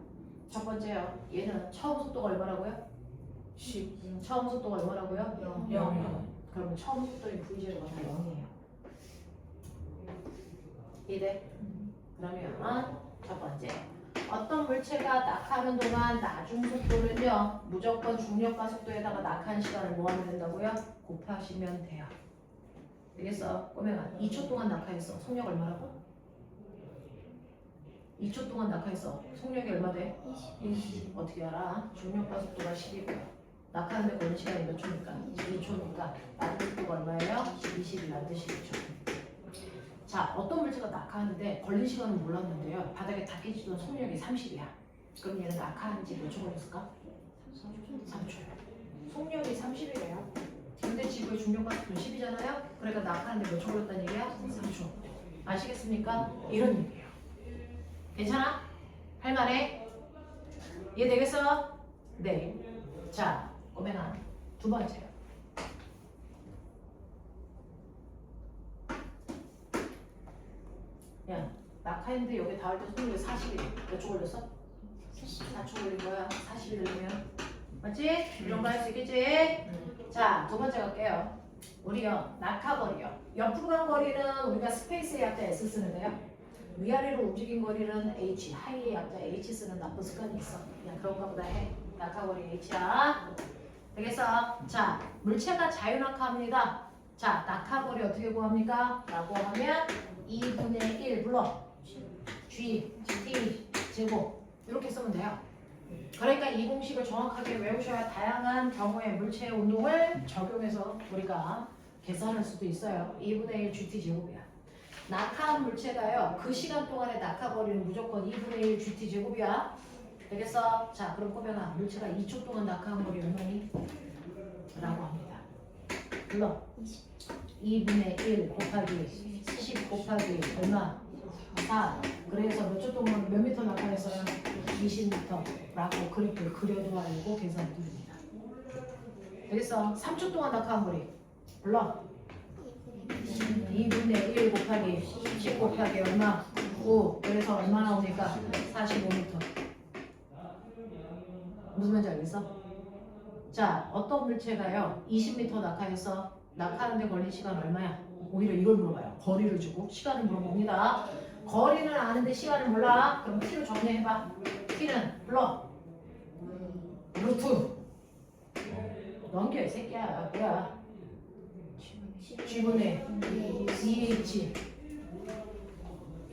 첫 번째요. 얘는 처음 속도가 얼마라고요? 10. 처음 속도가 얼마라고요? 0. 그러면 처음 속도의 V0가 다 0이에요. 이해돼? 그러면 첫 번째. 어떤 물체가 낙하하는 동안 나중 속도는요. 무조건 중력과 속도에다가 낙하한 시간을 뭐 하면 된다고요? 곱하시면 돼요. 되겠어? 그러면 2초 동안 낙하했어. 속력 얼마라고? 2초 동안 낙하했어. 속력이 얼마 돼? 20. 어떻게 알아? 중력과 속도가 10이고요. 낙하하는데 걸린 시간이 몇 초니까? 2초니까 나중 속도가 얼마예요? 20이라는 뜻이겠죠. 자, 어떤 물체가 낙하하는데 걸린 시간은 몰랐는데요. 바닥에 닿기지던 속력이 30이야. 그럼 얘는 낙하한지 몇 초 걸렸을까? 3초. 속력이 30이래요. 근데 지구의 중력과 속도는 10이잖아요. 그러니까 낙하하는데 몇 초 걸렸다는 얘기야? 3초. 아시겠습니까? 이런 얘기예요. 괜찮아? 할만해? 이해되겠어? 네. 자, 오메나 두 번째요. 야, 낙하했는데 여기 닿을 때 속력이 40이래. 몇 초 걸렸어? 4초 걸린 거야. 40이 되려면. 맞지? 이 정도 할 수 있겠지? 자, 두 번째 갈게요. 우리요, 낙하거리요. 옆으로 간 거리는 우리가 스페이스의 약자 S 쓰는데요. 위아래로 움직인 거리는 H, 하이의 약자 H 쓰는 나쁜 습관이 있어. 그냥 그런가 보다 해. 낙하거리 H야. 되겠어? 자, 물체가 자유낙하합니다. 자, 낙하거리 어떻게 구합니까? 라고 하면 2분의 1 불러. G, T, 제곱. 이렇게 쓰면 돼요. 그러니까 이 공식을 정확하게 외우셔야 다양한 경우의 물체의 운동을 적용해서 우리가 계산할 수도 있어요. 2분의 1 GT 제곱이야. 낙하한 물체가요. 그 시간 동안의 낙하거리는 무조건 2분의 1 GT 제곱이야. 되겠어? 자, 그럼 꼬면아 물체가 2초 동안 낙하한 거리 얼마니? 라고 합니다. 불러. 2분의 1 곱하기 10 곱하기 얼마? 4. 그래서 몇 초 동안 몇 미터 낙하했어요? 20m 라고 그래프를 그려도 알고 계산해도 됩니다. 되겠어? 3초 동안 낙하한 거리 불러. 2분의 1 곱하기 10 곱하기 얼마? 9. 그래서 얼마 나오니까 45m. 무슨 말인지 알겠어? 자, 어떤 물체가요 20m 낙하해서 낙하하는데 걸린 시간 얼마야? 오히려 이걸 물어봐요. 거리를 주고 시간을 물어봅니다. 거리는 아는데 시간을 몰라. 그럼 t로 정리해봐. t는 불러. 루트. 넘겨 이 새끼야. 뭐야? G분의 2H.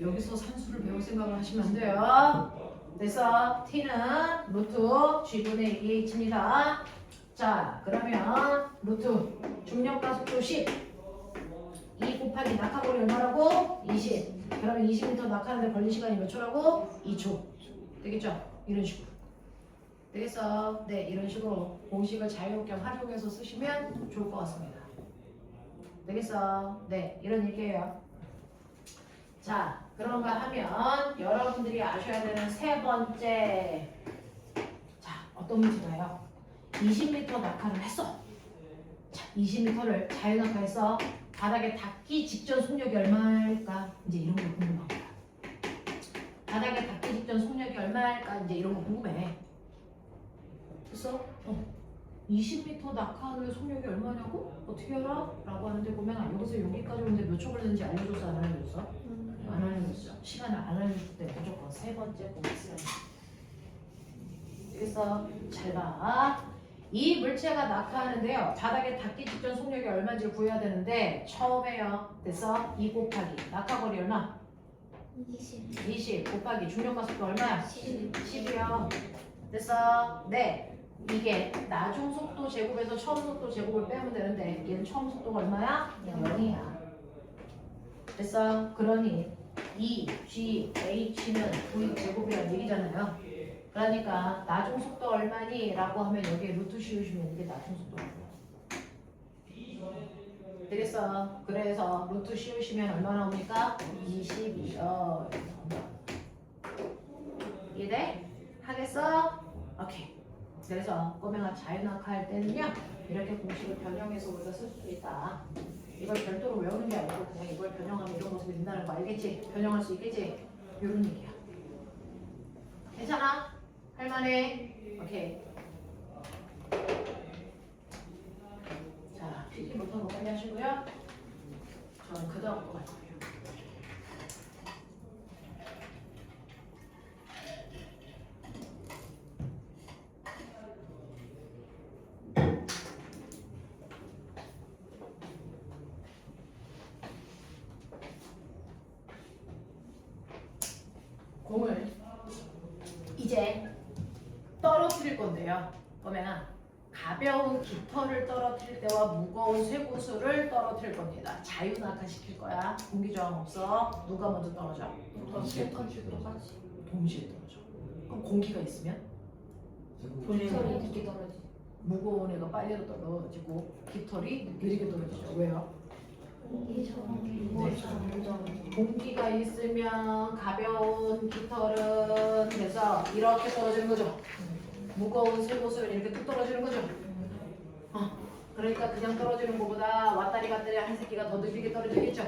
여기서 산수를 배울 생각을 하시면 안 돼요. 그래서 t는 루트 G분의 2H입니다. 자, 그러면 루트 중력가속도 10. 2 곱하기 낙하거리 얼마라고? 20. 그러면 20m 낙하하는데 걸린 시간이 몇 초라고? 2초. 되겠죠? 이런 식으로. 되겠어? 네, 이런 식으로 공식을 자유롭게 활용해서 쓰시면 좋을 것 같습니다. 되겠어? 네, 이런 얘기예요. 자, 그런가 하면 여러분들이 아셔야 되는 세 번째. 자, 어떤 문제가요? 20m 낙하를 했어. 자, 20m를 자유낙하했어. 바닥에 닿기 직전 속력이 얼마일까? 이제 이런 거 궁금한 거야. 바닥에 닿기 직전 속력이 얼마일까? 이제 이런 거 궁금해. 됐어? 20m 낙하하는 속력이 얼마냐고? 어떻게 알아? 라고 하는데 보면 여기서 여기까지 오는데 몇 초 걸리는지 알려줬어? 안 알려줬어? 안 알려줬어. 시간을 안 알려줄 때 무조건 세 번째 꼭 쓰는 거야. 그래서 잘 봐. 이 물체가 낙하하는데요. 바닥에 닿기 직전 속력이 얼마인지를 구해야 되는데 처음에요. 됐어? 2 곱하기 낙하거리 얼마? 20 곱하기 중력가속도 얼마야? 10이요. 됐어? 네. 이게 나중 속도 제곱에서 처음 속도 제곱을 빼면 되는데 얘는 처음 속도가 얼마야? 0이야. 됐어? 그러니 E, G, H는 V 제곱이라는 얘기잖아요. 그러니까 나중 속도 얼마니? 라고 하면 여기에 루트 씌우시면 이게 나중 속도라고. 되겠어? 그래서 루트 씌우시면 얼마 나옵니까? 22요. 이해돼? 하겠어? 오케이. 그래서 꼬맹아 자유낙하할 때는요 이렇게 공식을 변형해서 우리가 쓸 수도 있다. 이걸 별도로 외우는 게 아니고 그냥 이걸 변형하면 이런 모습이 된다는 거 알겠지? 변형할 수 있겠지? 이런 얘기야. 괜찮아? 할만해? 오케이. 자, PP부터 먹게 하시고요. 저는 그 다음 거 갈 거예요. 공을 이제 떨어뜨릴 건데요. 그러면 가벼운 깃털을 떨어뜨릴 때와 무거운 쇠구슬을 떨어뜨릴 겁니다. 자유낙하 시킬 거야. 공기 저항 없어. 누가 먼저 떨어져? 동시에 떨어져. 동시에 떨어져. 그럼 공기가 있으면 돌리는 늦게 떨어지. 무거운 애가 빨리 떨어지고 깃털이 느리게 떨어지죠. 왜요? 공기가 있으면 가벼운 깃털은 그래서 이렇게 떨어지는 거죠. 무거운 쇠구슬은 이렇게 뚝 떨어지는 거죠. 그러니까 그냥 떨어지는 것보다 왔다리 갔다리 한 새끼가 더 느리게 떨어지겠죠.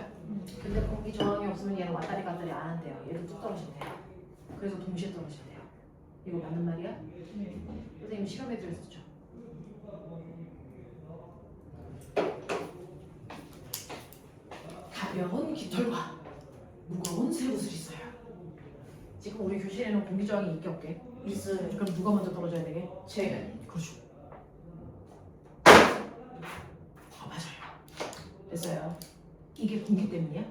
근데 공기 저항이 없으면 얘는 왔다리 갔다리 안 한대요. 얘도 뚝 떨어진대요. 그래서 동시에 떨어진대요. 이거 맞는 말이야? 선생님 실험해 드렸었죠. 가벼운 깃털과 무거운 쇠구슬이 있어요. 지금 우리 교실에는 공기 저항이 있게 없게? 있어요. 그럼 누가 먼저 떨어져야 되게? 제 그렇죠. 맞아요. 됐어요. 이게 공기 때문이야?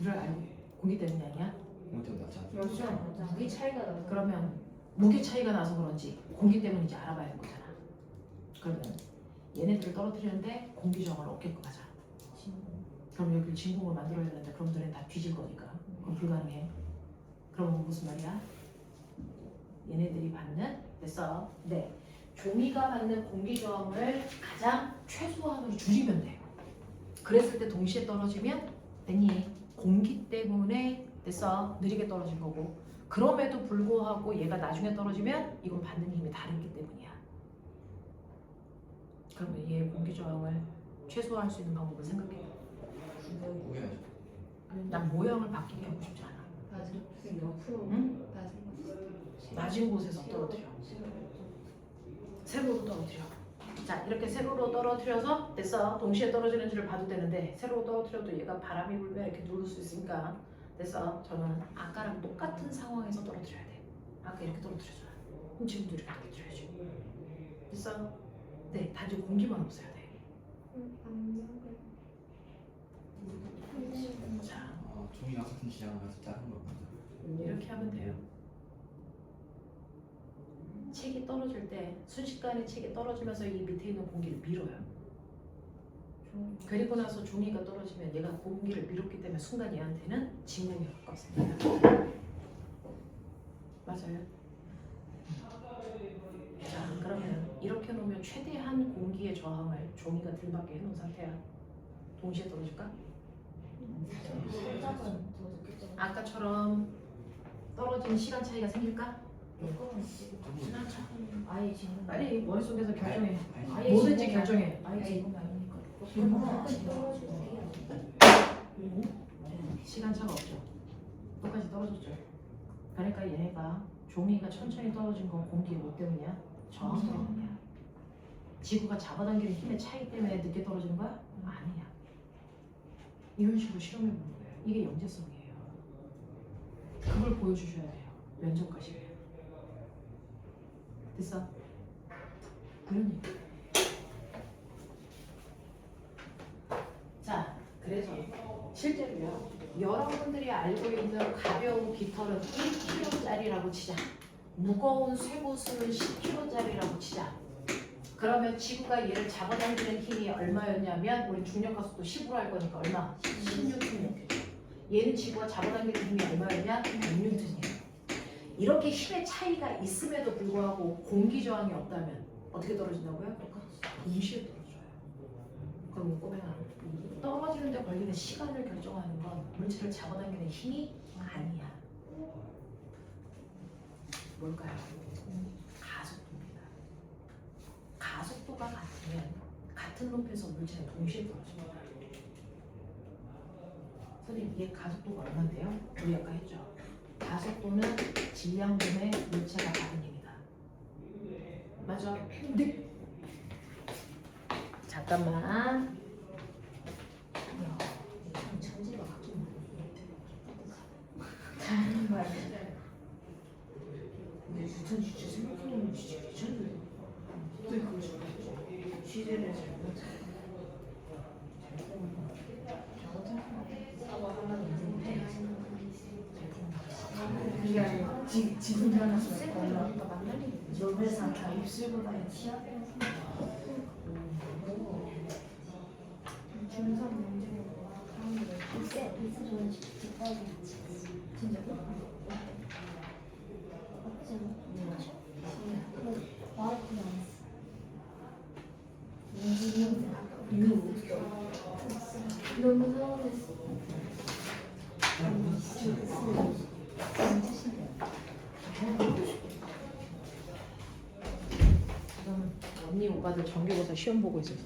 이를 알고 공기 때문이 아니야? 공기 때문에 낫지 않아? 맞아. 무게 차이가 나. 그러면 무게 차이가 나서 그런지 공기 때문인지 알아봐야 되는 거잖아. 그러면 얘네들을 떨어뜨리는데 공기 저항을 얻게끔 하자. 그럼 여기 진공을 만들어야 되는데 그럼 너네 다 뒤질 거니까 그럼 불가능해. 그럼 무슨 말이야? 얘네들이 받는 됐어. 네. 종이가 받는 공기 저항을 가장 최소한으로 줄이면 돼요. 그랬을 때 동시에 떨어지면 됐니? 공기 때문에 됐어. 느리게 떨어진 거고. 그럼에도 불구하고 얘가 나중에 떨어지면 이건 받는 힘이 다르기 때문이야. 그러면 얘 공기 저항을 최소화할 수 있는 방법을 생각해. 구해야죠. 난 모양을 바뀌게 하고 싶지 않아. 낮은 옆으로 응? 낮은 낮은 곳에서 떨어뜨려. 세로로 떨어뜨려. 자, 이렇게 세로로 떨어뜨려서 됐어. 동시에 떨어지는지를 봐도 되는데 세로로 떨어뜨려도 얘가 바람이 불면 이렇게 누를 수 있으니까 됐어. 저는 아까랑 똑같은 상황에서 떨어뜨려야 돼. 아까 이렇게 떨어뜨렸잖아. 그럼 지금도 이렇게 떨어뜨려야지. 됐어? 네, 단지 공기만 없어야 돼. 자, 종이랑 같은 지장을 가서 작은 걸 먼저. 이렇게 하면 돼요. 책이 떨어질 때 순식간에 책이 떨어지면서 이 밑에 있는 공기를 밀어요. 그리고 나서 종이가 떨어지면 얘가 공기를 밀었기 때문에 순간 얘한테는 진공에 가깝습니다. 맞아요. 자, 그러면 이렇게 놓으면 최대한 공기의 저항을 종이가 들받게 해놓은 상태야. 동시에 떨어질까? 살짝은 더 늦겠죠. 아까처럼 떨어지는 시간 차이가 생길까? 시간 차. 아예 지금 빨리 머릿속에서 결정해. 아예 뭐든지 지금 결정해. 아예 지금 아니니까. 지금 떨어지고 시간차가 없죠. 똑같이 떨어졌죠. 그러니까 얘네가 종이가 천천히 떨어진 건 공기 뭐 때문이야? 저항 때문이야. 지구가 잡아당기는 힘의 차이 때문에 늦게 떨어지는 거야? 아니야. 이런 식으로 실험해 보는 거예요. 이게 영재성이에요. 그걸 보여주셔야 돼요. 면접과시에. 됐어? 그런 얘기. 자, 그래서 실제로요. 여러분들이 알고 있는 가벼운 깃털은 1kg짜리라고 치자. 무거운 쇠구슬은 10kg짜리라고 치자. 그러면 지구가 얘를 잡아당기는 힘이 얼마였냐면 우리 중력가속도 10으로 할 거니까 얼마? 10N이었겠죠. 얘는 지구가 잡아당기는 힘이 얼마였냐? 6N이에요. 이렇게 힘의 차이가 있음에도 불구하고 공기 저항이 없다면 어떻게 떨어진다고요? 동시에 떨어져요. 그럼 꼬맹아, 떨어지는 데 걸리는 시간을 결정하는 건 물체를 잡아당기는 힘이 아니야. 뭘까요? 가속도입니다. 가속도가 같으면 같은 높이에서 물체는 동시에 떨어집니다. 선생님, 이게 가속도가 얼마인데요? 우리 아까 했죠? 가속도는 질량분의 물체가 받은 힘이다. 맞아? 네. 잠깐만. 천지가 바뀌는 정말. 근데 유턴 진짜 생각해보면 진짜 괜찮네. 네, 그렇죠. 시제를 잘못해. 그게 아니라 지금 태어났어요. 그러니까 만날 일이 노벨상 다 입술보다 치아. 중성 문제고 사람들을 있어 좋은 집까지 같이 진짜 맞지? 와이프는 안 했어. 이거 어떻게 알아? 너무 서운했어. 지금 언니 오빠들 전교고사 시험 보고 있어서.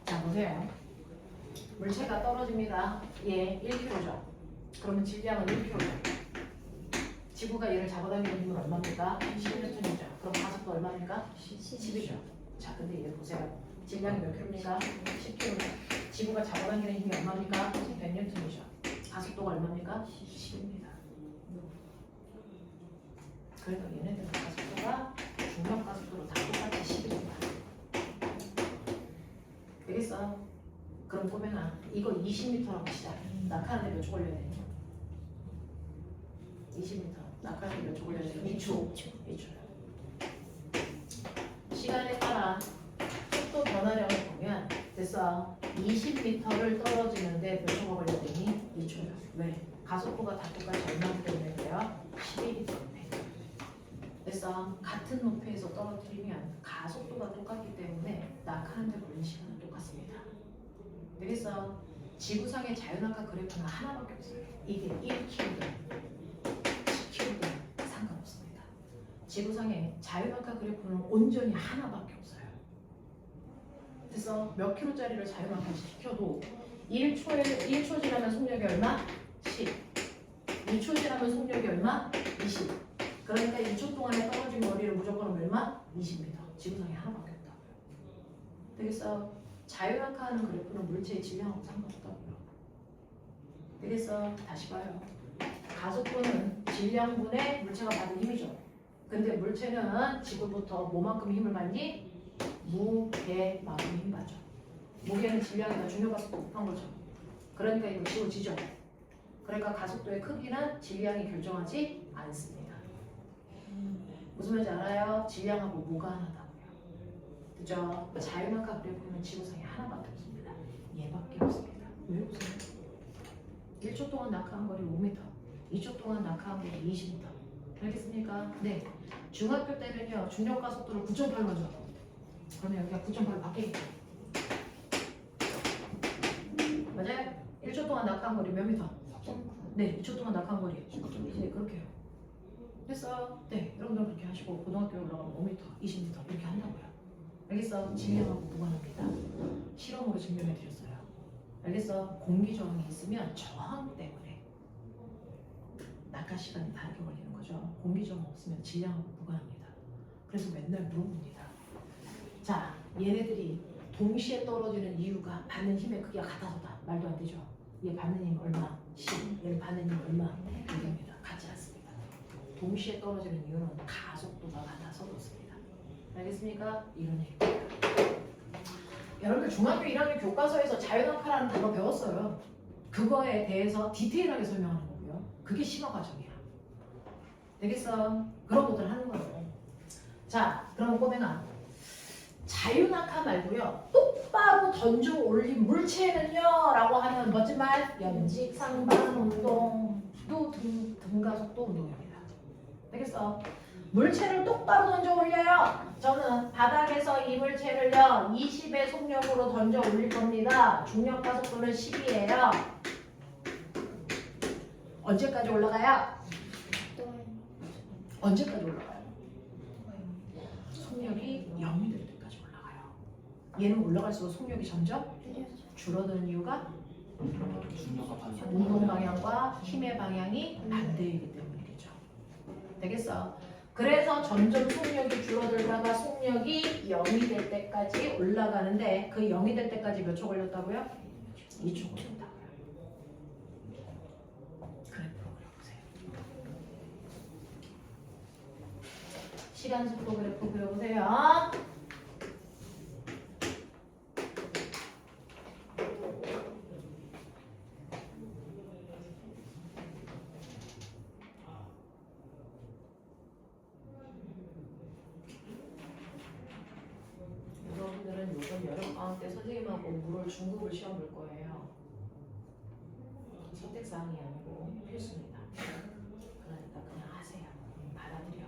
자, 보세요. 물체가 떨어집니다. 얘 1kg죠. 그러면 질량은 1kg죠. 지구가 얘를 잡아당기는 힘은 얼마입니까? 10N이죠. 그럼 가속도 얼마입니까? 10이죠. 자, 근데 얘 보세요. 질량이 몇 킬로입니까? 10kg죠. 지구가 잡아당기는 힘이 얼마입니까? 100N이죠. 가속도가 얼마입니까? 10입니다. 그래서 얘네들 가속도가 중력 가속도로 다 똑같이 10입니다. 되겠어? 그럼 꼬맹아, 이거 20m라고 치자. 낙하하는데 몇 초 걸려야 돼? 20m. 낙하하는데 몇 초 걸려야 돼? 2초. 2초요. 시간에 따라 속도 변화량을 보면 됐어. 20m를 떨어지는데 몇 초가 걸려야 되니? 2초요. 왜? 가속도가 다 똑같이 얼마나 때문에 그래요? 11이기 때문에. 됐어. 같은 높이에서 떨어뜨리면 가속도가 똑같기 때문에 낙하하는데 걸리는 시간은 똑같습니다. 되겠어? 지구상의 자연낙하 그래프는 하나밖에 없어요. 이게 1km든 10km든 상관없습니다. 지구상의 자연낙하 그래프는 온전히 하나밖에 없어요. 그래서 몇 킬로짜리를 자연낙하 시켜도 1초 지나면 속력이 얼마? 10. 2초 지나면 속력이 얼마? 20. 그러니까 2초 동안에 떨어진 거리를 무조건 얼마? 20m. 지구상에 하나밖에 없다고요. 되겠어? 자유낙하하는 그래프는 물체의 질량하고 상관없다고요. 되겠어? 다시 봐요. 가속도는 질량분의 물체가 받은 힘이죠. 근데 물체는 지구부터 뭐만큼 힘을 받니? 무게만큼 힘 받죠. 무게는 질량에다 중력가속도 곱한 거죠. 그러니까 이거 지워지죠. 그러니까 가속도의 크기는 질량이 결정하지 않습니다. 무슨 말인지 알아요? 질량하고 무관하다고요. 그죠? 자유낙하 그래프는 지구상에 하나밖에 없습니다. 얘밖에 없습니다. 왜 없어요? 1초 동안 낙하한 거리 5m, 2초 동안 낙하한 거리 20m. 알겠습니까? 네. 중학교 때는요, 중력가속도를 9.8로 하죠. 그러면 여기가 9.8로 바뀌겠죠. 맞아요? 1초 동안 낙하한 거리 몇 미터? 네, 2초 동안 낙하한 거리. 네, 그렇게 해요. 됐어요? 네, 여러분들 그렇게 하시고 고등학교 올라가면 5m, 20m 이렇게 한다고요. 알겠어? 질량하고 무관합니다. 실험으로 증명해 드렸어요. 알겠어? 공기 저항이 있으면 저항 때문에 낙하 시간이 다르게 걸리는 거죠. 공기 저항 없으면 질량하고 무관합니다. 그래서 맨날 물어봅니다. 자, 얘네들이 동시에 떨어지는 이유가 받는 힘의 크기가 같아서다. 말도 안 되죠. 얘 받는 힘 얼마? 10. 얘는 받는 힘 얼마? 100입니다. 같지 않습니다. 동시에 떨어지는 이유는 가속도가 같아서 그렇습니다. 알겠습니까? 이런 얘기입니다. 여러분들 중학교 1학년 교과서에서 자유낙하라는 단어 배웠어요. 그거에 대해서 디테일하게 설명하는 거고요. 그게 심화 과정이야. 되겠어? 그런 것들 하는 거예요. 자, 그럼 꼬맹아. 자유낙하 말고요. 똑바로 던져 올린 물체는요 라고 하는 멋진 말 연직 상반 운동도 등가속도 운동입니다. 되겠어? 물체를 똑바로 던져 올려요. 저는 바닥에서 이 물체를요 20의 속력으로 던져 올릴 겁니다. 중력 가속도는 10이에요. 언제까지 올라가요? 언제까지 올라가요? 속력이 0이 될 때까지 올라가요. 얘는 올라갈수록 속력이 점점 줄어드는 이유가 운동 방향과 힘의 방향이 반대이기 때문이겠죠. 되겠어? 그래서 점점 속력이 줄어들다가 속력이 0이 될 때까지 올라가는데 그 0이 될 때까지 몇 초 걸렸다고요? 2초 걸렸다고요. 그래프로 그려보세요. 시간 속도 그래프 그려보세요. 여러분들은 이번 여름방학 때 선생님하고 물을 중급을 시험 볼 거예요. 선택사항이 아니고 필수입니다. 그러니까 그냥 하세요. 받아들여.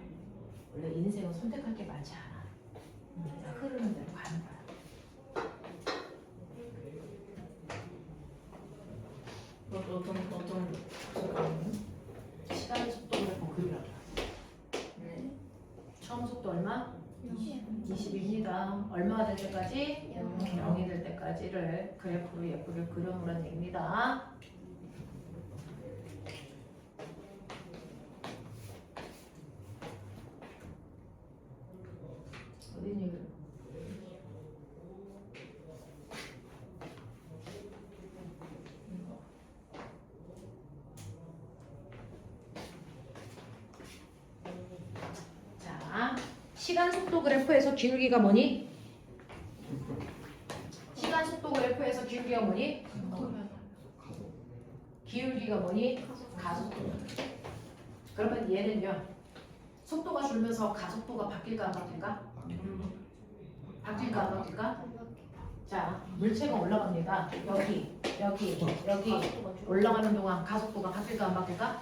원래 인생은 선택할 게 많지 않아. 그냥 흐르는 대로 가는 거야. 어떤 시간 속도 그래프 그리라고. 네. 처음 속도 얼마? 20입니다. 얼마가 될 때까지? 0이 될 때까지를 그래프로 예쁘게 그려놓으라는 얘기입니다. 어딨니? 자, 시간 속도 그래프에서 기울기가 뭐니? 시간 속도 그래프에서 기울기가 뭐니? 기울기가 뭐니? 가속도. 그러면 얘는요. 속도가 줄면서 가속도가 바뀔까 안 바뀔까? 바뀔까 안 바뀔까? 자, 물체가 올라갑니다. 여기 올라가는 동안 가속도가 바뀔까 안 바뀔까?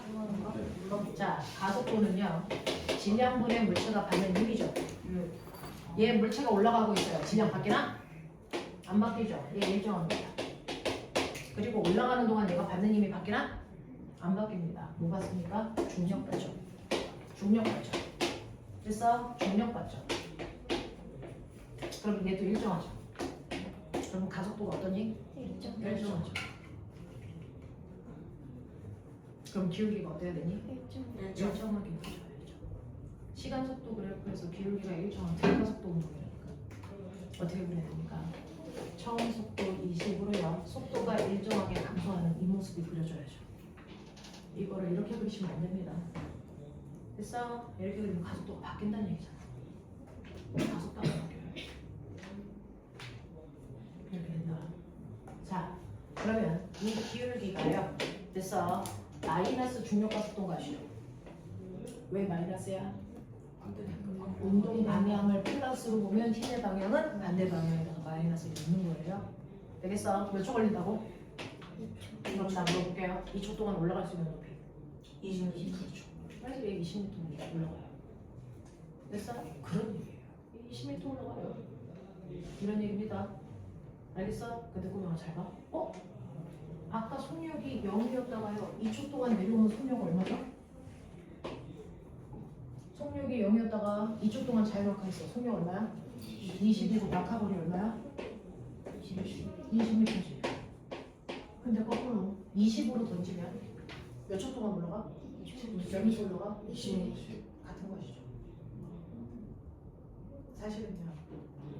자, 가속도는요. 질량분의 물체가 받는 힘이죠. 얘 물체가 올라가고 있어요. 질량 바뀌나? 안 바뀌죠. 얘 일정합니다. 그리고 올라가는 동안 얘가 받는 힘이 바뀌나? 안 바뀝니다. 뭐 받습니까? 중력 받죠. 중력 받죠. 됐어? 중력 받죠. 그럼 얘도 일정하죠. 그럼 가속도가 어떠니? 일정하죠. 그럼 기울기가 어때야 되니? 일정하게 보셔야죠. 시간 속도 그래프에서 기울기가 일정한 등가속도 운동이라니까. 어떻게 그려야 됩니까? 처음 속도 20으로요. 속도가 일정하게 감소하는 이 모습이 그려져야죠. 이거를 이렇게 그리시면 안 됩니다. 됐어? 이렇게 그리면 가속도가 바뀐다는 얘기잖아. 가속도가 바뀌어요. 이렇게 된다. 자, 그러면 이 기울기가요. 됐어? 마이너스 중력 가속도가 아시죠? 왜 마이너스야? 안 되니까. 운동 방향을 플러스로 보면 힘의 방향은 반대 방향이라서 마이너스가 있는 거예요. 되겠어? 몇 초 걸린다고? 그럼 나 물어볼게요. 2초 동안 올라갈 수 있는 높이. 20m. 그래서 얘 20m 올라가요. 됐어? 그런 얘기예요. 20m 올라가요. 이런 얘기입니다. 알겠어? 근데 꼬마가 잘 봐. 아까 속력이 0이었다가요. 2초 동안 내려오면 속력 얼마죠? 속력이 0이었다가 2초 동안 자유낙하했어. 속력 얼마야? 20이고 낙하거리 얼마야? 20m지. 근데 거꾸로 20으로 던지면 몇 초 동안 올라가? 20몇 미터 올라가? 20 같은 것이죠. 사실은요.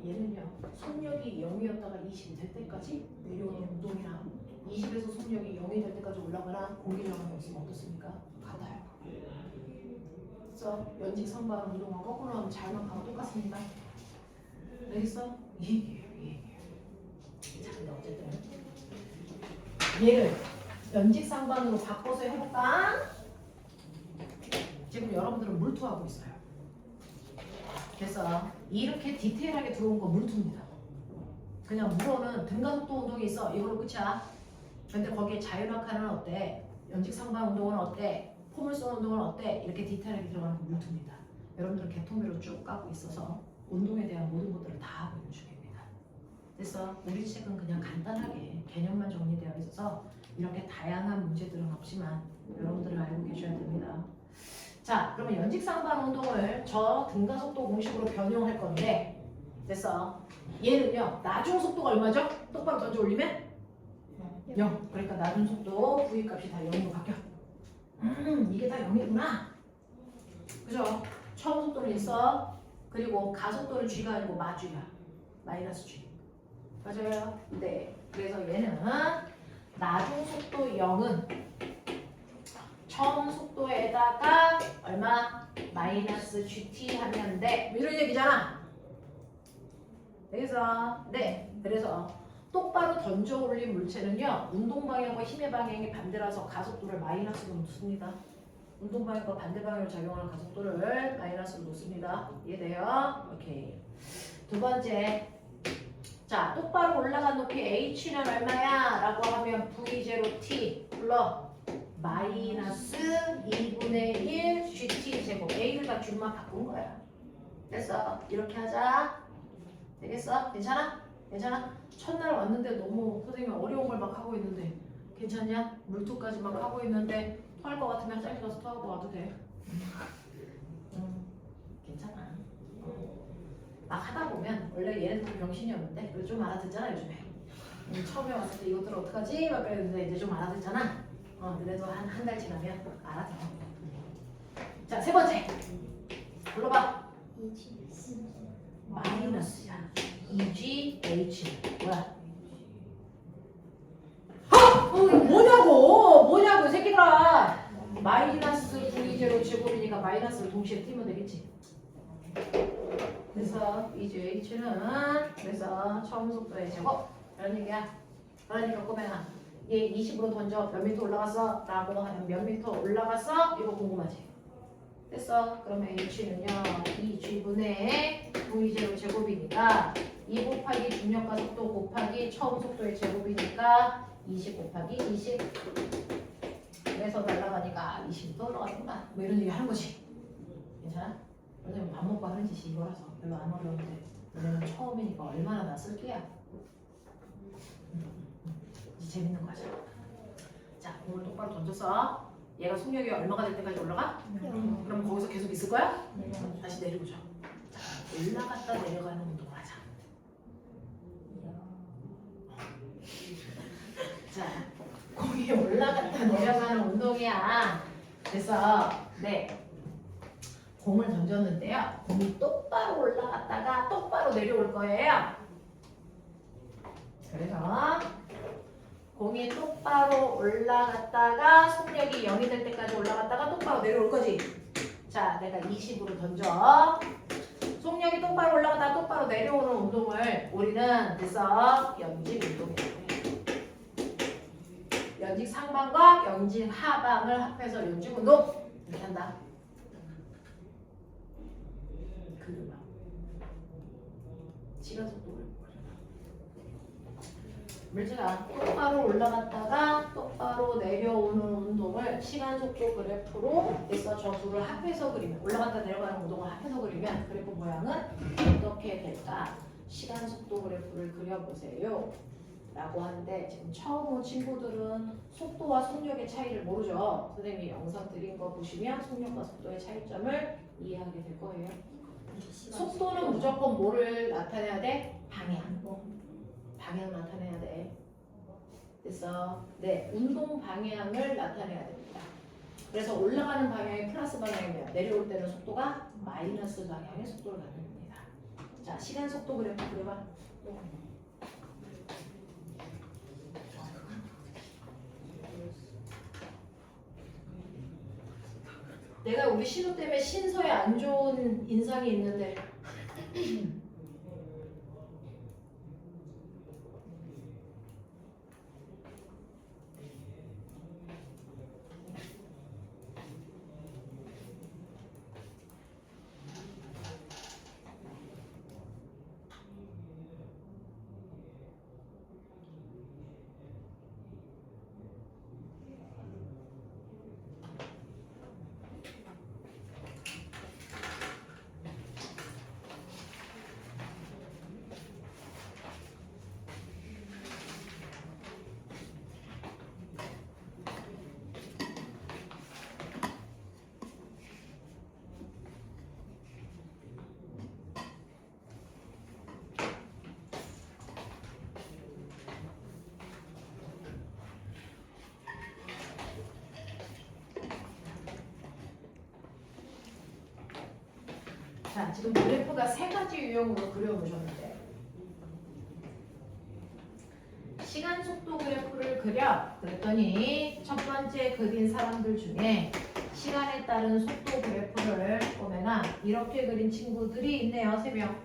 얘는요. 속력이 0이었다가 20이 될 때까지 내려오는 운동이랑 20에서 속력이 0이 될 때까지 올라가랑 공기력이 없으면 어떻습니까? 같아요. 그래서 연직 선반 운동과 거꾸로 하면 자유낙하가 똑같습니다. 알겠어? 이 얘기예요. 자, 근데 어쨌든 얘를 연직 상반으로 바꿔서 해볼까? 지금 여러분들은 물투하고 있어요. 그래서 이렇게 디테일하게 들어온 거 물투입니다. 그냥 물어는 등가속도 운동이 있어. 이걸로 끝이야. 근데 거기에 자유낙하는 어때? 연직 상반 운동은 어때? 포물선 운동은 어때? 이렇게 디테일하게 들어가는 거 물투입니다. 여러분들은 개통배로 쭉 까고 있어서 운동에 대한 모든 것들을 다 하고 있는 중입니다. 그래서 우리 책은 그냥 간단하게 개념만 정리되어 있어서 이렇게 다양한 문제들은 없지만 여러분들은 알고 계셔야 됩니다. 자, 그러면 연직상반 운동을 저 등가속도 공식으로 변형할 건데 됐어. 얘는요. 나중 속도가 얼마죠? 똑바로 던져 올리면 0. 그러니까 나중 속도 V값이 다 0으로 바뀌어. 이게 다 0이구나. 그죠? 처음 속도는 있어. 그리고 가속도는 G가 아니고 마G야. 마이너스 G. 맞아요? 네. 그래서 얘는 나중 속도 0은 처음 속도에다가 얼마? 마이너스 GT 하면 돼. 이런 얘기잖아. 그래서 네. 그래서 똑바로 던져 올린 물체는요. 운동 방향과 힘의 방향이 반대라서 가속도를 마이너스로 놓습니다. 운동 방향과 반대 방향으로 작용하는 가속도를 마이너스로 놓습니다. 이해돼요? 오케이. 두 번째. 자, 똑바로 올라간 높이 h는 얼마야? 라고 하면 v0t 불러 마이너스 2분의 1 gt 제곱. a를 다 줄만 바꾼 거야. 됐어? 이렇게 하자. 되겠어? 괜찮아? 괜찮아? 첫날 왔는데 너무 선생님 어려운 걸 막 하고 있는데 괜찮냐? 물투까지 막 하고 있는데 토할 것 같으면 화장실 가서 토하고 와도 돼. 괜찮아. 막 하다 보면 원래 얘네들 병신이었는데 그래도 좀 알아듣잖아 요즘에. 처음에 왔을 때 이것들 어떡하지? 막 그랬는데 이제 좀 알아듣잖아. 그래도 한 달 지나면 알아들어. 자, 세 번째. 불러봐. 마이너스야. EGH. 뭐야? 뭐냐고 이 새끼들아. 마이너스 V0 제곱이니까 마이너스를 동시에 띄면 되겠지. 그래서 EGH는 그래서 처음 속도의 제곱 이런 얘기야. 그러니까 꼬매나 얘 20으로 던져 몇 미터 올라갔어? 라고 하면 몇 미터 올라갔어? 이거 궁금하지? 됐어. 그러면 H는요 2G분의 V0 제곱이니까 2 곱하기 중력과 속도 곱하기 처음 속도의 제곱이니까 20 곱하기 20 그래서 날아가니까 20m 올라가는구나. 뭐 이런 얘기 하는 거지. 괜찮아? 왜냐면 밥 먹고 하는 짓이 이거라서 별로 안 어려운데 너네는 처음이니까 얼마나 낯설 게야. 이제 재밌는 거죠. 자, 공을 똑바로 던져서 얘가 속력이 얼마가 될 때까지 올라가? 그럼 거기서 계속 있을 거야? 다시 내려오죠. 자, 올라갔다 내려가는 운동을 하자. 자, 공이 올라갔다 내려가는 운동이야. 그래서 네. 공을 던졌는데요. 공이 똑바로 올라갔다가 똑바로 내려올 거예요. 그래서 공이 똑바로 올라갔다가 속력이 0이 될 때까지 올라갔다가 똑바로 내려올 거지. 자, 내가 20으로 던져. 속력이 똑바로 올라가다가 똑바로 내려오는 운동을 우리는 그래서 연직 운동이라고 해. 연직 상방과 연직 하방을 합해서 연직 운동 이렇게 한다. 그림아. 시간 속도를 물체가 똑바로 올라갔다가 똑바로 내려오는 운동을 시간 속도 그래프로 해서 저 둘을 합해서 그리면 올라갔다 내려가는 운동을 합해서 그리면 그래프 모양은 어떻게 될까? 시간 속도 그래프를 그려보세요 라고 하는데 지금 처음 온 친구들은 속도와 속력의 차이를 모르죠. 선생님이 영상 드린 거 보시면 속력과 속도의 차이점을 이해하게 될 거예요. 속도는 무조건 뭐를 나타내야 돼? 방향. 방향 나타내야 돼. 그래서 네, 운동 방향을 나타내야 됩니다. 그래서 올라가는 방향이 플러스 방향이면 내려올 때는 속도가 마이너스 방향의 속도를 갖습니다. 자, 시간 속도 그래프 그려봐. 내가 우리 신우 때문에 신서에 안 좋은 인상이 있는데 자, 지금 그래프가 세 가지 유형으로 그려보셨는데 시간 속도 그래프를 그려 그랬더니 첫 번째 그린 사람들 중에 시간에 따른 속도 그래프를 보면은 이렇게 그린 친구들이 있네요. 3명.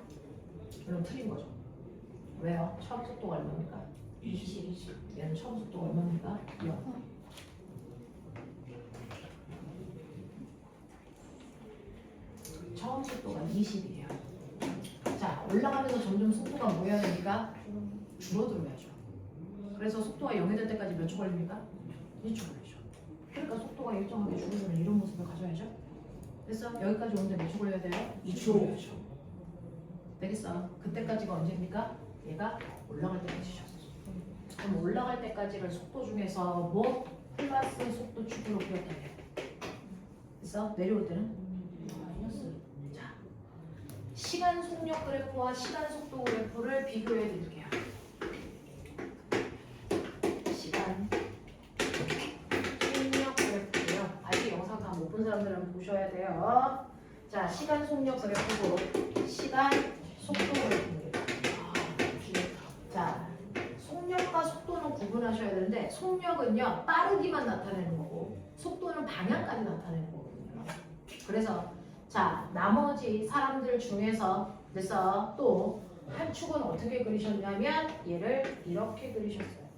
물론 틀린 거죠. 왜요? 처음 속도가 얼마입니까? 20. 얘는 처음 속도가 얼마입니까? 0. 처음 속도가 20이에요. 자, 올라가면서 점점 속도가 뭐 해야 됩니까? 줄어들어야죠. 그래서 속도가 0이 될 때까지 몇 초 걸립니까? 2초 걸리죠. 그러니까 속도가 일정하게 줄어드는 이런 모습을 가져야죠. 그래서 여기까지 오는데 몇 초 걸려야 돼요? 2초 걸려야죠. 되겠어. 그때까지가 언제입니까? 얘가 올라갈 때까지죠. 그럼 올라갈 때까지를 속도 중에서 뭐 플러스 속도 축으로 그렸다 해요. 그래서 내려올 때는 마이너스. 자, 시간 속력 그래프와 시간 속도 그래프를 비교해 드릴게요. 시간 속력 그래프고요. 아직 영상 다 못 본 사람들은 보셔야 돼요. 자, 시간 속력 그래프고 시간 속도 그래프입니다. 자, 속력과 속도는 구분하셔야 되는데 속력은요 빠르기만 나타내는 거고 속도는 방향까지 나타내는 거거든요. 그래서 자, 나머지 사람들 중에서 그래서 또 한 축은 어떻게 그리셨냐면 얘를 이렇게 그리셨어요.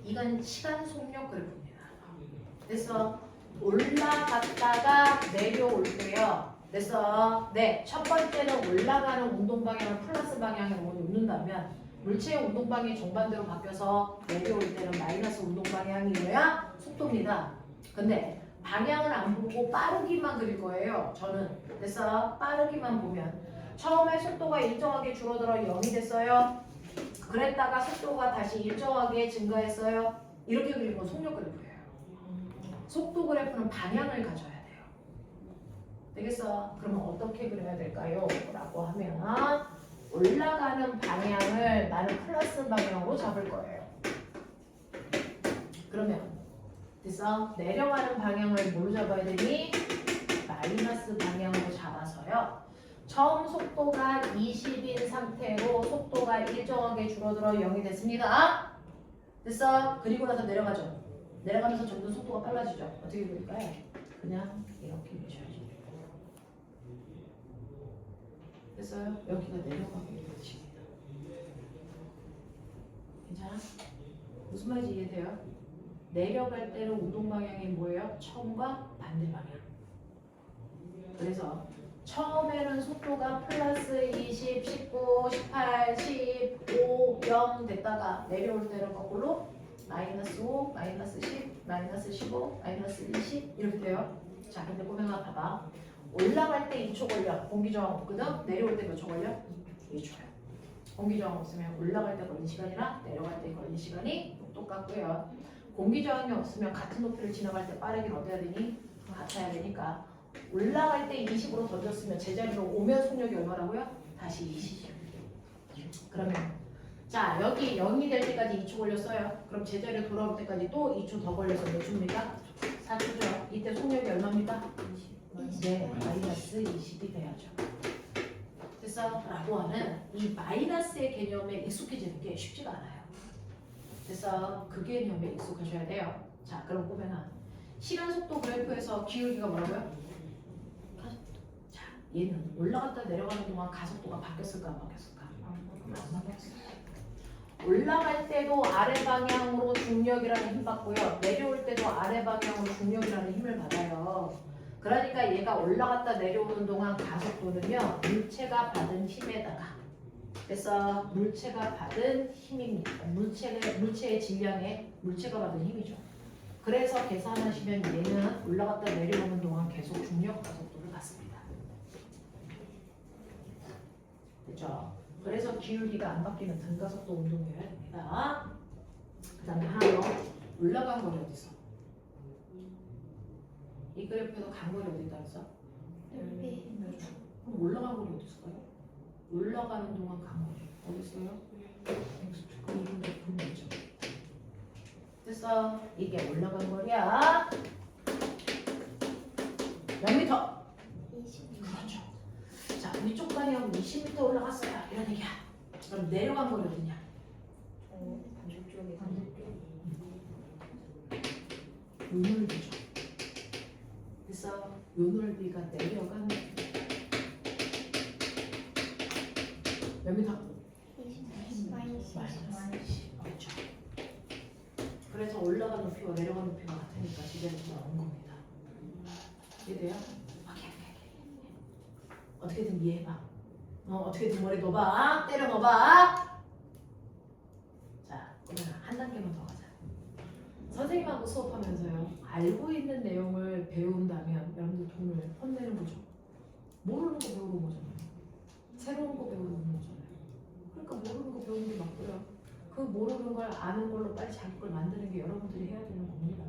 이건 시간 속력 그래프입니다. 그래서 올라갔다가 내려올 때요. 그래서 네, 첫 번째는 올라가는 운동 방향을 플러스 방향으로 놓는다면 물체의 운동 방향이 정반대로 바뀌어서 내려올 때는 마이너스 운동 방향이어야 속도입니다. 근데 방향을 안 보고 빠르기만 그릴 거예요. 저는. 그래서 빠르기만 보면 처음에 속도가 일정하게 줄어들어 0이 됐어요. 그랬다가 속도가 다시 일정하게 증가했어요. 이렇게 그린 건 속력 그래프예요. 속도 그래프는 방향을 가져야 돼요. 되겠어? 그러면 어떻게 그려야 될까요? 라고 하면 올라가는 방향을 나는 플러스 방향으로 잡을 거예요. 그러면 그래서 내려가는 방향을 뭘로 잡아야 되니? 마이너스 방향으로 잡아서요. 처음 속도가 20인 상태로 속도가 일정하게 줄어들어 0이 됐습니다. 됐어? 그리고 나서 내려가죠. 내려가면서 점점 속도가 빨라지죠. 어떻게 그릴까요? 그냥 이렇게 그리셔야죠. 됐어요? 여기가 내려가고 있는 뜻입니다. 괜찮아? 무슨 말인지 이해돼요? 내려갈 때는 우동 방향이 뭐예요? 처음과 반대 방향. 그래서 처음에는 속도가 플러스 20, 19, 18, 15, 0 됐다가 내려올 때는 거꾸로 마이너스 5, 마이너스 10, 마이너스 15, 마이너스 20 이렇게 돼요. 자, 근데 꼬맹아 봐봐. 올라갈 때 2초 걸려. 공기저항 없거든? 내려올 때 몇 초 걸려? 2초요. 공기저항 없으면 올라갈 때 걸린 시간이랑 내려갈 때 걸린 시간이 똑같고요. 공기저항이 없으면 같은 높이를 지나갈 때 빠르긴 어때야 되니? 같아야 되니까 올라갈 때 20으로 던졌으면 제자리로 오면 속력이 얼마라고요? 다시 20이요. 그러면 자 여기 0이 될 때까지 2초 걸렸어요. 그럼 제자리로 돌아올 때까지 또 2초 더 걸려서 몇 초입니까? 4초죠. 이때 속력이 얼마입니까? 네, 마이너스 20이 돼야죠. 됐어? 라고 하는 이 마이너스의 개념에 익숙해지는 게 쉽지가 않아요. 그래서 그 개념에 익숙하셔야 돼요. 자, 그럼 보면은 시간 속도 그래프에서 기울기가 뭐라고요? 자, 얘는 올라갔다 내려가는 동안 가속도가 바뀌었을까 안 바뀌었을까? 안 바뀌었어요. 올라갈 때도 아래 방향으로 중력이라는 힘 받고요. 내려올 때도 아래 방향으로 중력이라는 힘을 받아요. 그러니까 얘가 올라갔다 내려오는 동안 가속도는요. 물체가 받은 힘에다가 그래서 물체가 받은 힘입니다. 물체의 질량에 물체가 받은 힘이죠. 그래서 계산하시면 얘는 올라갔다 내려오는 동안 계속 중력 가속도를 받습니다. 됐죠? 그래서 기울기가 안 바뀌는 등가속도 운동이어야 됩니다. 그 다음에 하나 더 올라간 거리 어디 있어? 이 그래프에서 간 거리 어디 있다 했어? 그럼 올라간 거리 어디 있을까요? 올라가는 동안 간 거리 어디 있어요? 그럼 이건 높은 거죠. 됐어. 이게 올라간 거리야. 몇 미터? 20. 그렇죠. 자, 위쪽 방향 20m 올라갔어요. 이런 얘기야. 그럼 내려간 거리 어디냐? 반대쪽에 요 넓이죠. 그래서 요 넓이가 내려간 몇 미터? 20. 마이너스 20. 그렇죠. 그래서 올라간 높이와 내려간 높이가 같으니까 지대로 나온 겁니다. 이해돼요? 어떻게든 이해해봐. 어떻게든 머리 넣어봐. 때려 넣어봐. 자, 그러면 한 단계만 더 가자. 선생님하고 수업하면서요. 알고 있는 내용을 배운다면 여러분들 돈을 혼내는 거죠. 모르는 거 배우는 거잖아요. 새로운 거 배우는 거잖아요. 그러니까 모르는 거 배우는 게 맞고요. 그 모르는 걸 아는 걸로 빨리 자기 걸 만드는 게 여러분들이 해야 되는 겁니다.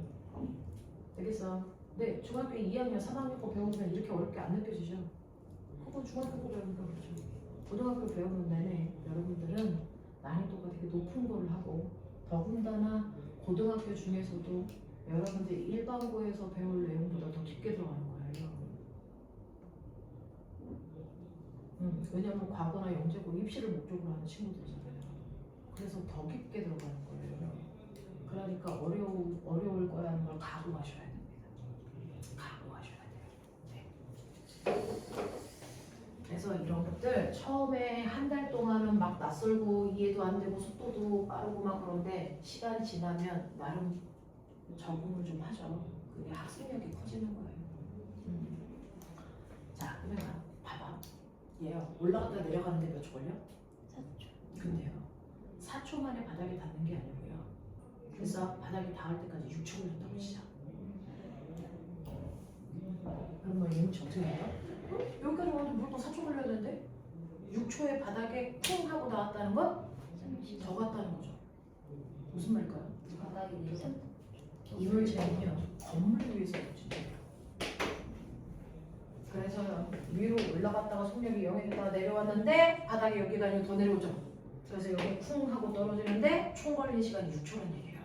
알겠어? 네, 중학교 2학년, 3학년 거 배우면 이렇게 어렵게 안 느껴지죠? 그건 중학교 거 배우니까 그렇죠. 고등학교 배우는 내내 여러분들은 난이도가 되게 높은 걸 하고 더군다나 고등학교 중에서도 여러분들이 일반고에서 배울 내용보다 더 깊게 들어가는 거예요. 왜냐면 과거나 영재고 입시를 목적으로 하는 친구들이잖아요. 그래서 더 깊게 들어가는 거예요. 그러니까 어려울 거라는 걸 각오하셔야 됩니다. 각오하셔야 돼요. 네. 그래서 이런 것들 처음에 한 달 동안은 막 낯설고 이해도 안 되고 속도도 빠르고 막 그런데 시간 지나면 나름 적응을 좀 하죠. 그게 학습력이 커지는 거예요. 자, 그러면 봐봐. 얘요. 올라갔다 내려가는데 몇 초 걸려? 4초. 근데요. 4초 만에 바닥에 닿는 게 아니고요. 그래서 바닥에 닿을 때까지 6초 걸렸다고 치자. 그럼 뭐 얘는 어떻게 해요? 여기까지 와도 무조건 4초 걸려야 되는데 6초에 바닥에 쿵 하고 나왔다는 건 더 갔다는 거죠. 무슨 말일까요? 바닥이 내려. 이 물체는요 건물 위에서 진짜. 그래서 위로 올라갔다가 속력이 0이 됐다가 내려왔는데 바닥에 여기가 아니고 더 내려오죠. 그래서 여기 쿵 하고 떨어지는데 총 걸리는 시간이 6초란 얘기예요.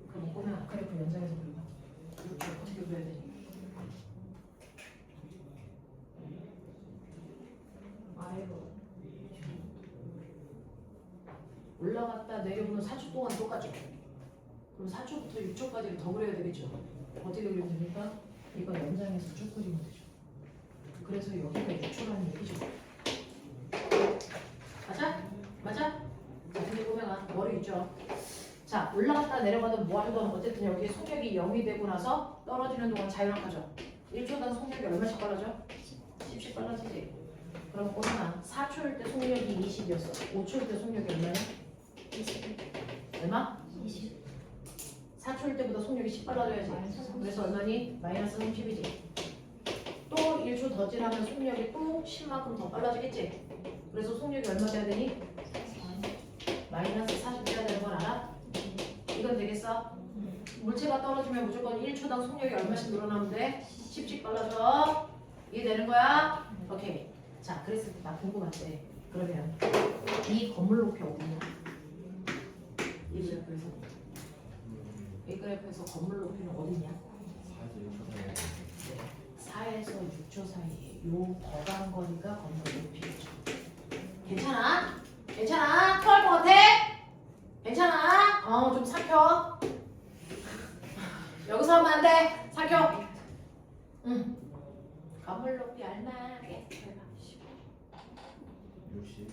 그럼 꼬면 그래프 연장해서 그려봐. 6초 어떻게 그려야 되니? 아이고. 올라갔다 내려오는 4초 동안 똑같죠. 그럼 4초부터 6초까지를 더 그려야 되겠죠. 어떻게 그리면 됩니까? 이거 연장해서 쭉 그리면 되죠. 그래서 여기가 6초라는 얘기죠. 맞아? 맞아? 자, 근데 보면 머리 있죠. 자, 올라갔다 내려가든 뭐 하든 어쨌든 여기에 속력이 0이 되고 나서 떨어지는 동안 자유낙하죠. 1초당 속력이 얼마씩 빨라져? 10씩 빨라지지. 그럼 보면 4초일 때 속력이 20이었어. 5초일 때 속력이 얼마냐? 20. 얼마? 20. 4초일 때보다 속력이 10 빨라져야지. 그래서 얼마니? 마이너스 30이지. 또 1초 더 지나면 속력이 또 10만큼 더 빨라지겠지. 그래서 속력이 얼마 돼야 되니? 마이너스 40 돼야 되는 걸 알아? 이건 되겠어? 물체가 떨어지면 무조건 1초당 속력이 얼마씩 늘어나면 돼? 10씩 빨라져. 이해되는 거야? 오케이. 자, 그랬을 때 나 궁금한데 그러면 이 건물 높이 어디냐? 이 그래프에서 이 그래프에서 건물 높이는 어디냐? 4에서 6초 사이에 요 거간 거리가 건물 높이겠죠. 괜찮아? 괜찮아? 토할 것 같아? 괜찮아? 좀 삭혀. 여기서 하면 안 돼. 삭혀. 응. 건물 높이 얼마게? 60.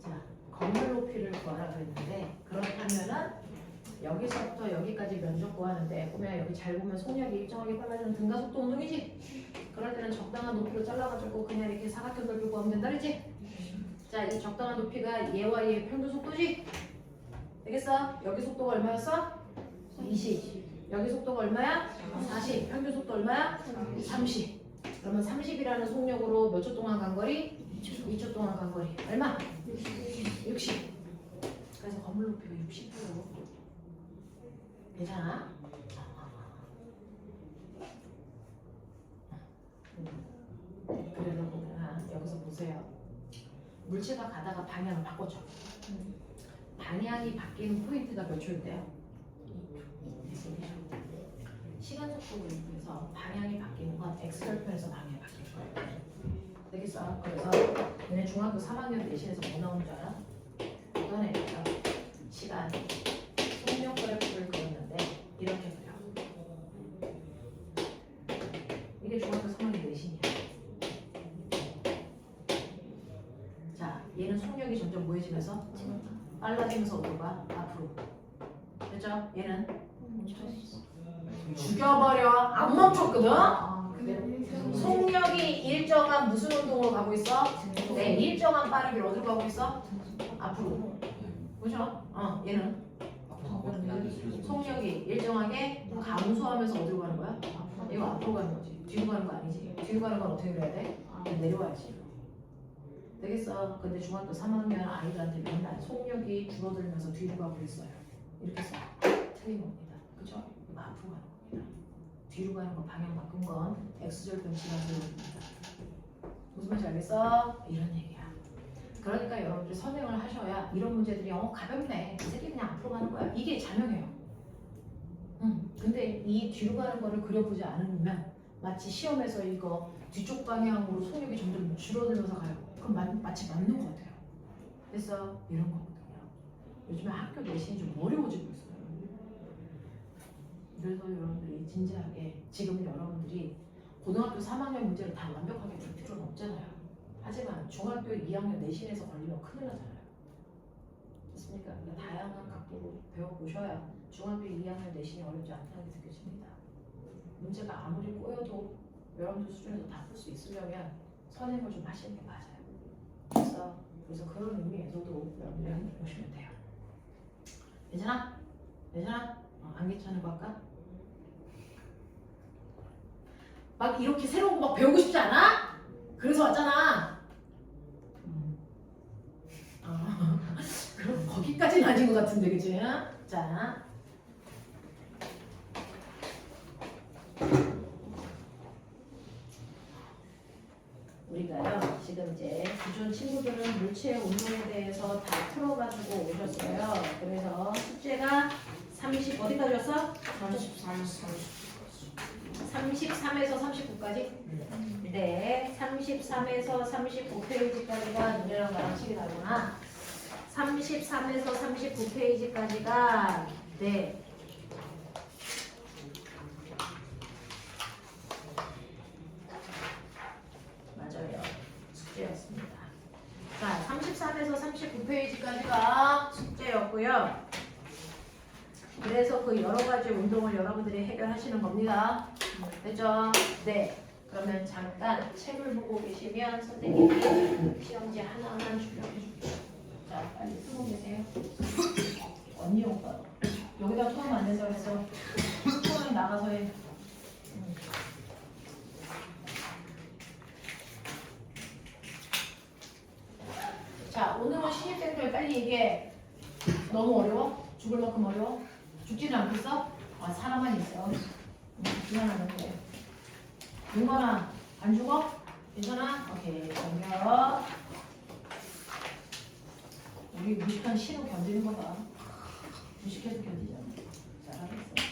자, 건물 높이를 구하라 그랬는데 그렇다면은 여기서부터 여기까지 면적 구하는데 보면 여기 잘 보면 속력이 일정하게 빨라지는 등가속도 운동이지? 그럴 때는 적당한 높이로 잘라가지고 그냥 이렇게 사각형 넓이 구하면 된다 그랬지? 자, 이 적당한 높이가 얘와 얘의 평균 속도지? 되겠어? 여기 속도가 얼마였어? 20. 여기 속도가 얼마야? 40. 평균 속도 얼마야? 30. 그러면 30이라는 속력으로 몇 초 동안 간 거리? 2초 동안 간 거리. 얼마? 60. 그래서 건물 높이가 60%. 괜찮아? 그래서 보면 여기서 보세요. 물체가 가다가 방향을 바꿨죠. 방향이 바뀌는 포인트가 몇 초인데요? 2초. 시간 속도 그래프에서 방향이 바뀌는 건 x절편에서 방향이 바뀔 거예요. 되겠어? 그래서 얘네 중학교 3학년 내신에서 뭐 나오는 줄 알아? 어떤 애가 시간 속력 그래프를 그렸는데 이렇게 그려. 이게 중학교 3학년 내신이야. 자, 얘는 속력이 점점 뭐해지면서 빨라지면서 어디로 가? 앞으로. 그렇죠? 얘는 죽여버려. 안 멈췄거든? 속력이 일정한 무슨 운동으로 가고 있어? 네, 일정한 빠르기로 어디로 가고 있어? 앞으로. 그죠? 얘는 속력이 일정하게 감소하면서 어디로 가는 거야? 이거 앞으로 가는 거지. 뒤로 가는 거 아니지. 뒤로 가는 건 어떻게 그래야 돼? 내려와야지. 되겠어? 근데 중학교 3학년 아이들한테 맨날 속력이 줄어들면서 뒤로 가고 있어요. 이렇게 써. 틀린 겁니다. 그죠? 이거 앞으로 가는 겁니다. 뒤로 가는 거 방향 바꾼 건 x절편 지나서입니다. 무슨 말인지 알겠어? 이런 얘기야. 그러니까 여러분들이 선행을 하셔야 이런 문제들이 가볍네. 이 새끼 그냥 앞으로 가는 거야. 이게 자명해요. 근데 이 뒤로 가는 거를 그려보지 않으면 마치 시험에서 이거 뒤쪽 방향으로 속력이 점점 줄어들면서 가요. 그럼 마치 맞는 것 같아요. 그래서 이런 거거든요. 요즘에 학교 내신이 좀 어려워지고 있어요. 그래서 여러분들이 진지하게 지금 여러분들이 고등학교 3학년 문제를 다 완벽하게 풀 필요는 없잖아요. 하지만 중학교 2학년 내신에서 걸리면 큰일 나잖아요. 됐습니까? 그러니까 다양한 각도로 배워보셔야 중학교 2학년 내신이 어렵지 않다는 게 느껴집니다. 문제가 아무리 꼬여도 여러분들 수준에서 다 풀 수 있으려면 선행을 좀 하시는 게 맞아요. 그래서 그런 의미에서도 여러분들이 한번 보시면 돼요. 괜찮아? 괜찮아? 안 괜찮은 거 할까? 막 이렇게 새로운 거 막 배우고 싶지 않아? 그래서 왔잖아. 그럼 거기까지는 아닌 것 같은데, 그치? 자. 우리가요, 지금 이제 기존 친구들은 물체 운동에 대해서 다 풀어가지고 오셨어요. 그래서 숙제가 30, 어디까지 왔어? 34였어. 30 33에서 39까지? 네. 33에서 39페이지까지가 너네랑 나랑 책이 다르구나. 33에서 39페이지까지가 네. 맞아요. 숙제였습니다. 자, 33에서 39페이지까지가 숙제였고요. 그래서 그 여러 가지 운동을 여러분들이 해결하시는 겁니다. 됐죠? 네. 그러면 잠깐 책을 보고 계시면 선생님이 시험지 하나하나 출력해 줄게요. 자, 빨리 쓰고 계세요. 언니 오빠. 여기다 토하면 안 된다고 해서 토하면 나가서 해. 자, 오늘은 신입생들 빨리 얘기해. 너무 어려워? 죽을 만큼 어려워? 죽지는 않겠어? 아, 사람만 있어. 미안하는데. 윤건아, 안 죽어? 괜찮아? 오케이, 넘겨. 우리 무식한 신호 견디는 거 봐. 무식해도 견디잖아. 잘하겠어.